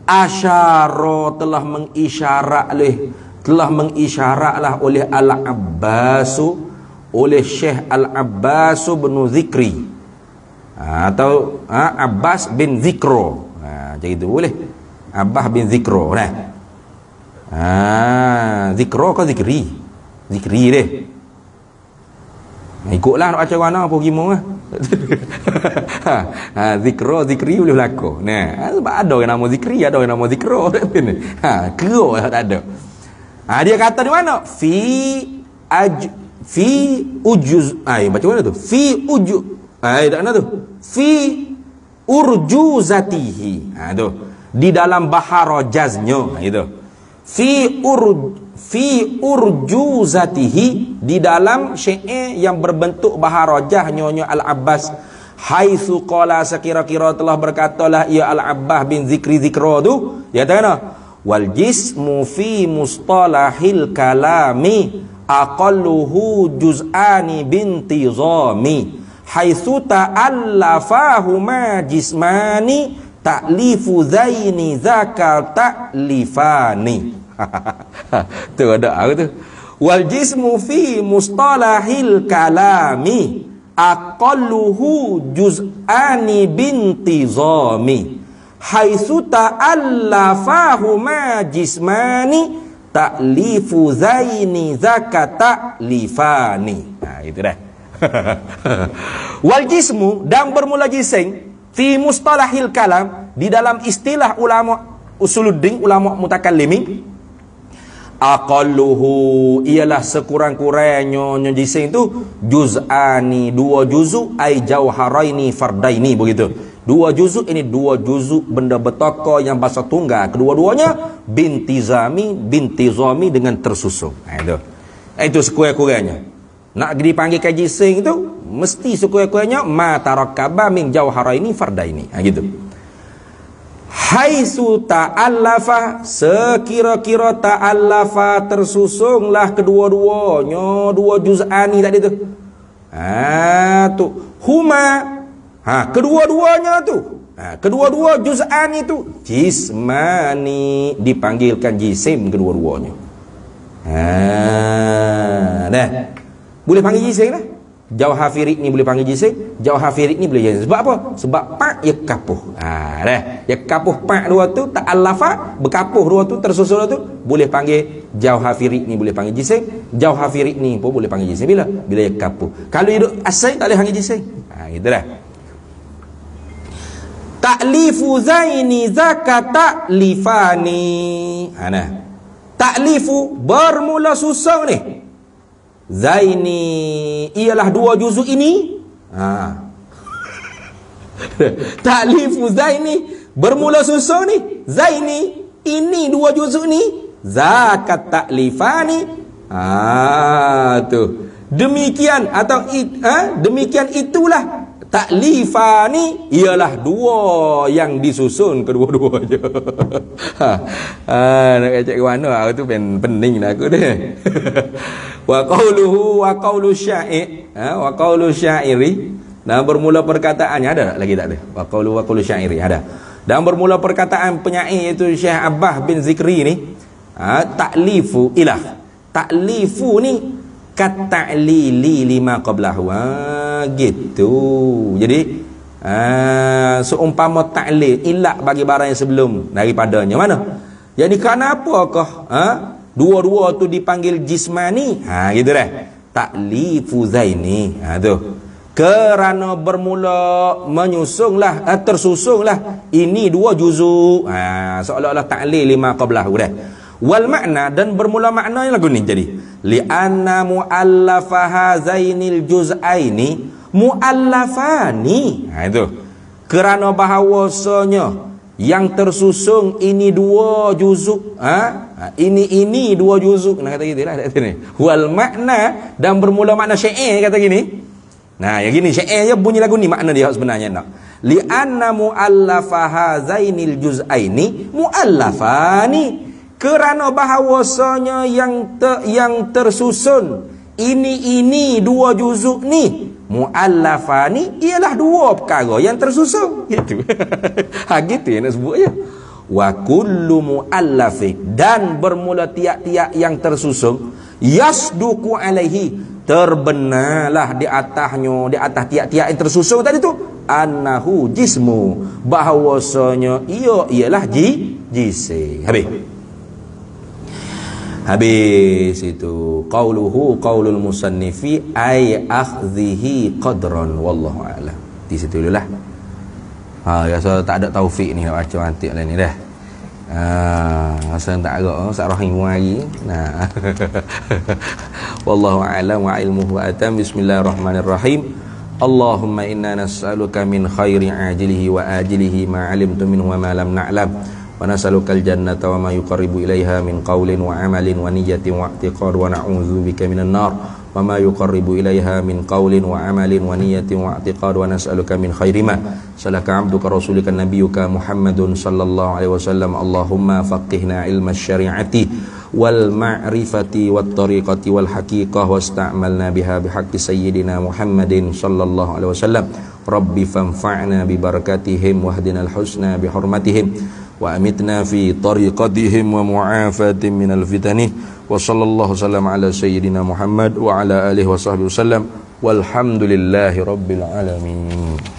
Asyara, telah mengisyaratlah oleh Al-Abbasu, oleh Syekh Al-Abbasu bin Zikri, atau Abbas bin Zikro. Macam itu boleh. Abbas bin Zikro. Zikro ke Zikri? Zikri deh. Ikutlah nak baca mana apa gimana lah. Zikri boleh berlaku. Sebab ada orang nama Zikri, ada orang nama Zikro. Kero lah tak ada. Dia kata di mana? Fi ujuz. Baca mana tu? Fi ujuz. Tak mana tu? Fi urjuzatihi. Tu. Di dalam bahara jaznya. Itu. Fi urjuzatihi, di dalam syair yang berbentuk baharajah nyonya Al-Abbas, haitsu qala, sekira-kira telah berkatalah ia Al-Abbas bin Zikro tu, dia kata wal jismu fi mustalahil kalami aqalluhu juz'ani bintizami haitsu ta'allafahuma jismani ta'lifu zaini zaka ta'lifani. Tu ada apa tu? Wal jismu fi mustalahil kalami aqalluhu juz'ani bintizami haitsu ta'allafahuma jismani ta'lifu zaini zaka ta'lifani. Itu dah. Wal jismu, dan bermula jisim fi mustalahil kalam, di dalam istilah ulama usuluddin, ulama mutakallimin, aqalluhu, ialah sekurang-kurangnya jisim itu juz'ani, 2 juzuk, ai jauharaini fardaini, begitu. 2 juzuk ini 2 juzuk benda betaka yang bahasa tunggal, kedua-duanya bintizami dengan tersusun. Itu sekurang-kurangnya. Nak dipanggil kaji sing itu mesti sekurang-kurangnya ma tarakkaba min jauharaini fardaini. Gitu. Haitsu ta'allafa, sekira-kira ta'allafa tersusunglah kedua-duanya, 2 juz'ani tadi tu. Tu huma, kedua-duanya tu. Kedua-dua juz'ani tu jismani, dipanggilkan jisim kedua-duanya. Dah. Boleh panggil jisim lah. Jauh hafirik ni boleh panggil jisim, jauh hafirik ni boleh jisim. Sebab apa? Sebab pak ya kapuh. Dah. Ya kapuh pak dua tu, ta'allafa, berkapuh dua tu, tersusul tu, boleh panggil jauh hafirik ni boleh panggil jisim, jauh hafirik ni pun boleh panggil jisim. Bila? Bila ya kapuh. Kalau hidup asal tak boleh panggil jisim. Itulah. Ta'lifu zaini zaka ta'lifani. Nah. Ta'lifu, bermula susung ni. Zaini, ialah 2 juzuk ini. Ta'lifu zaini, bermula susung ni. Zaini, ini 2 juzuk ni. Zakat ta'lifani. Tu. Demikian atau demikian itulah ta'lifani, ialah 2 yang disusun kedua-duanya. Nak kacak ke mana aku tu pening lah aku dia. Wa qauluhu wa qaulu syair, wa qaulu syairi, dan bermula perkataannya ada tak lagi, tak ada. Wa qaulu syairi ada. Dan bermula perkataan penyair itu Syekh Abbah bin Zikri ni, ta'lifu ilah. Ta'lifu ni kat ta'lili lima qablahu. Gitu. Jadi seumpama ta'lil, ilak bagi barang yang sebelum daripadanya. Mana? Jadi kenapakah dua-dua tu dipanggil jismani? Gitu dah. Ta'lifu zaini. Tu. Kerana bermula menyusunglah, tersusunglah ini 2 juzuk. Seolah-olah ta'lil lima qablahu dah. Wal makna, dan bermula maknanya lagu ni jadi li'anna mu'allafa hazainil juz'aini mu'allafani. Itu kerana bahawasanya yang tersusung ini 2 juzuk, ini 2 juzuk. Nak kata gitulah kat sini. Wal makna, dan bermula makna syair kata gini. Yang gini syair je bunyi lagu ni, makna dia sebenarnya nak. Li'anna mu'allafa hazainil juz'aini mu'allafani, kerana bahawasanya yang tersusun ini 2 juzuk ni mu'allafani, ialah 2 perkara yang tersusun. Gitu. Gitu yang nak sebut je. Wa kullu mu'allafi, dan bermula tiap-tiap yang tersusun, yasduku alaihi, terbenarlah di atasnya, di atas tiap-tiap yang tersusun tadi tu, annahu jismu, bahawasanya ialah jisim. Habis itu qauluhu qaulul musannifi ay akhdhihi qadran, wallahu a'lam. Di situ dululah. Rasa tak ada taufik ni nak baca antik lah ni dah. Rasa tak agak Ustaz Rahim hari. Wallahu a'lam wa ilmuhu atam. Bismillahirrahmanirrahim. Allahumma inna nas'aluka min khairi ajilihi wa ajilihi ma 'alimtu minhu wa ma lam na'lam. Wa nas'alukal jannata wa ma yuqarribu ilaiha min qawlin wa amalin wa niyyatin wa i'tiqad, wa na'udzubika minan nar wa ma yuqarribu ilaiha min qawlin wa amalin wa niyyatin wa i'tiqad, wa nas'aluka min khairi ma salaka 'abduka rasulika nabiyyuka Muhammadun sallallahu alaihi wasallam. Allahumma faqihna ilma syari'ati wal ma'rifati wat tariqati wal haqiqah wasta'malna biha bihaqqi sayyidina Muhammadin sallallahu alaihi wasallam. Rabbi fanfa'na bi barakatihim wahdinal husna bi hurmatihim wa amitna fi tariqatihim wa mu'afatin minal fitani. Wa sallallahu sallam ala sayyidina Muhammad wa ala alihi wa sahbihi wasallam walhamdulillahi rabbil alamin.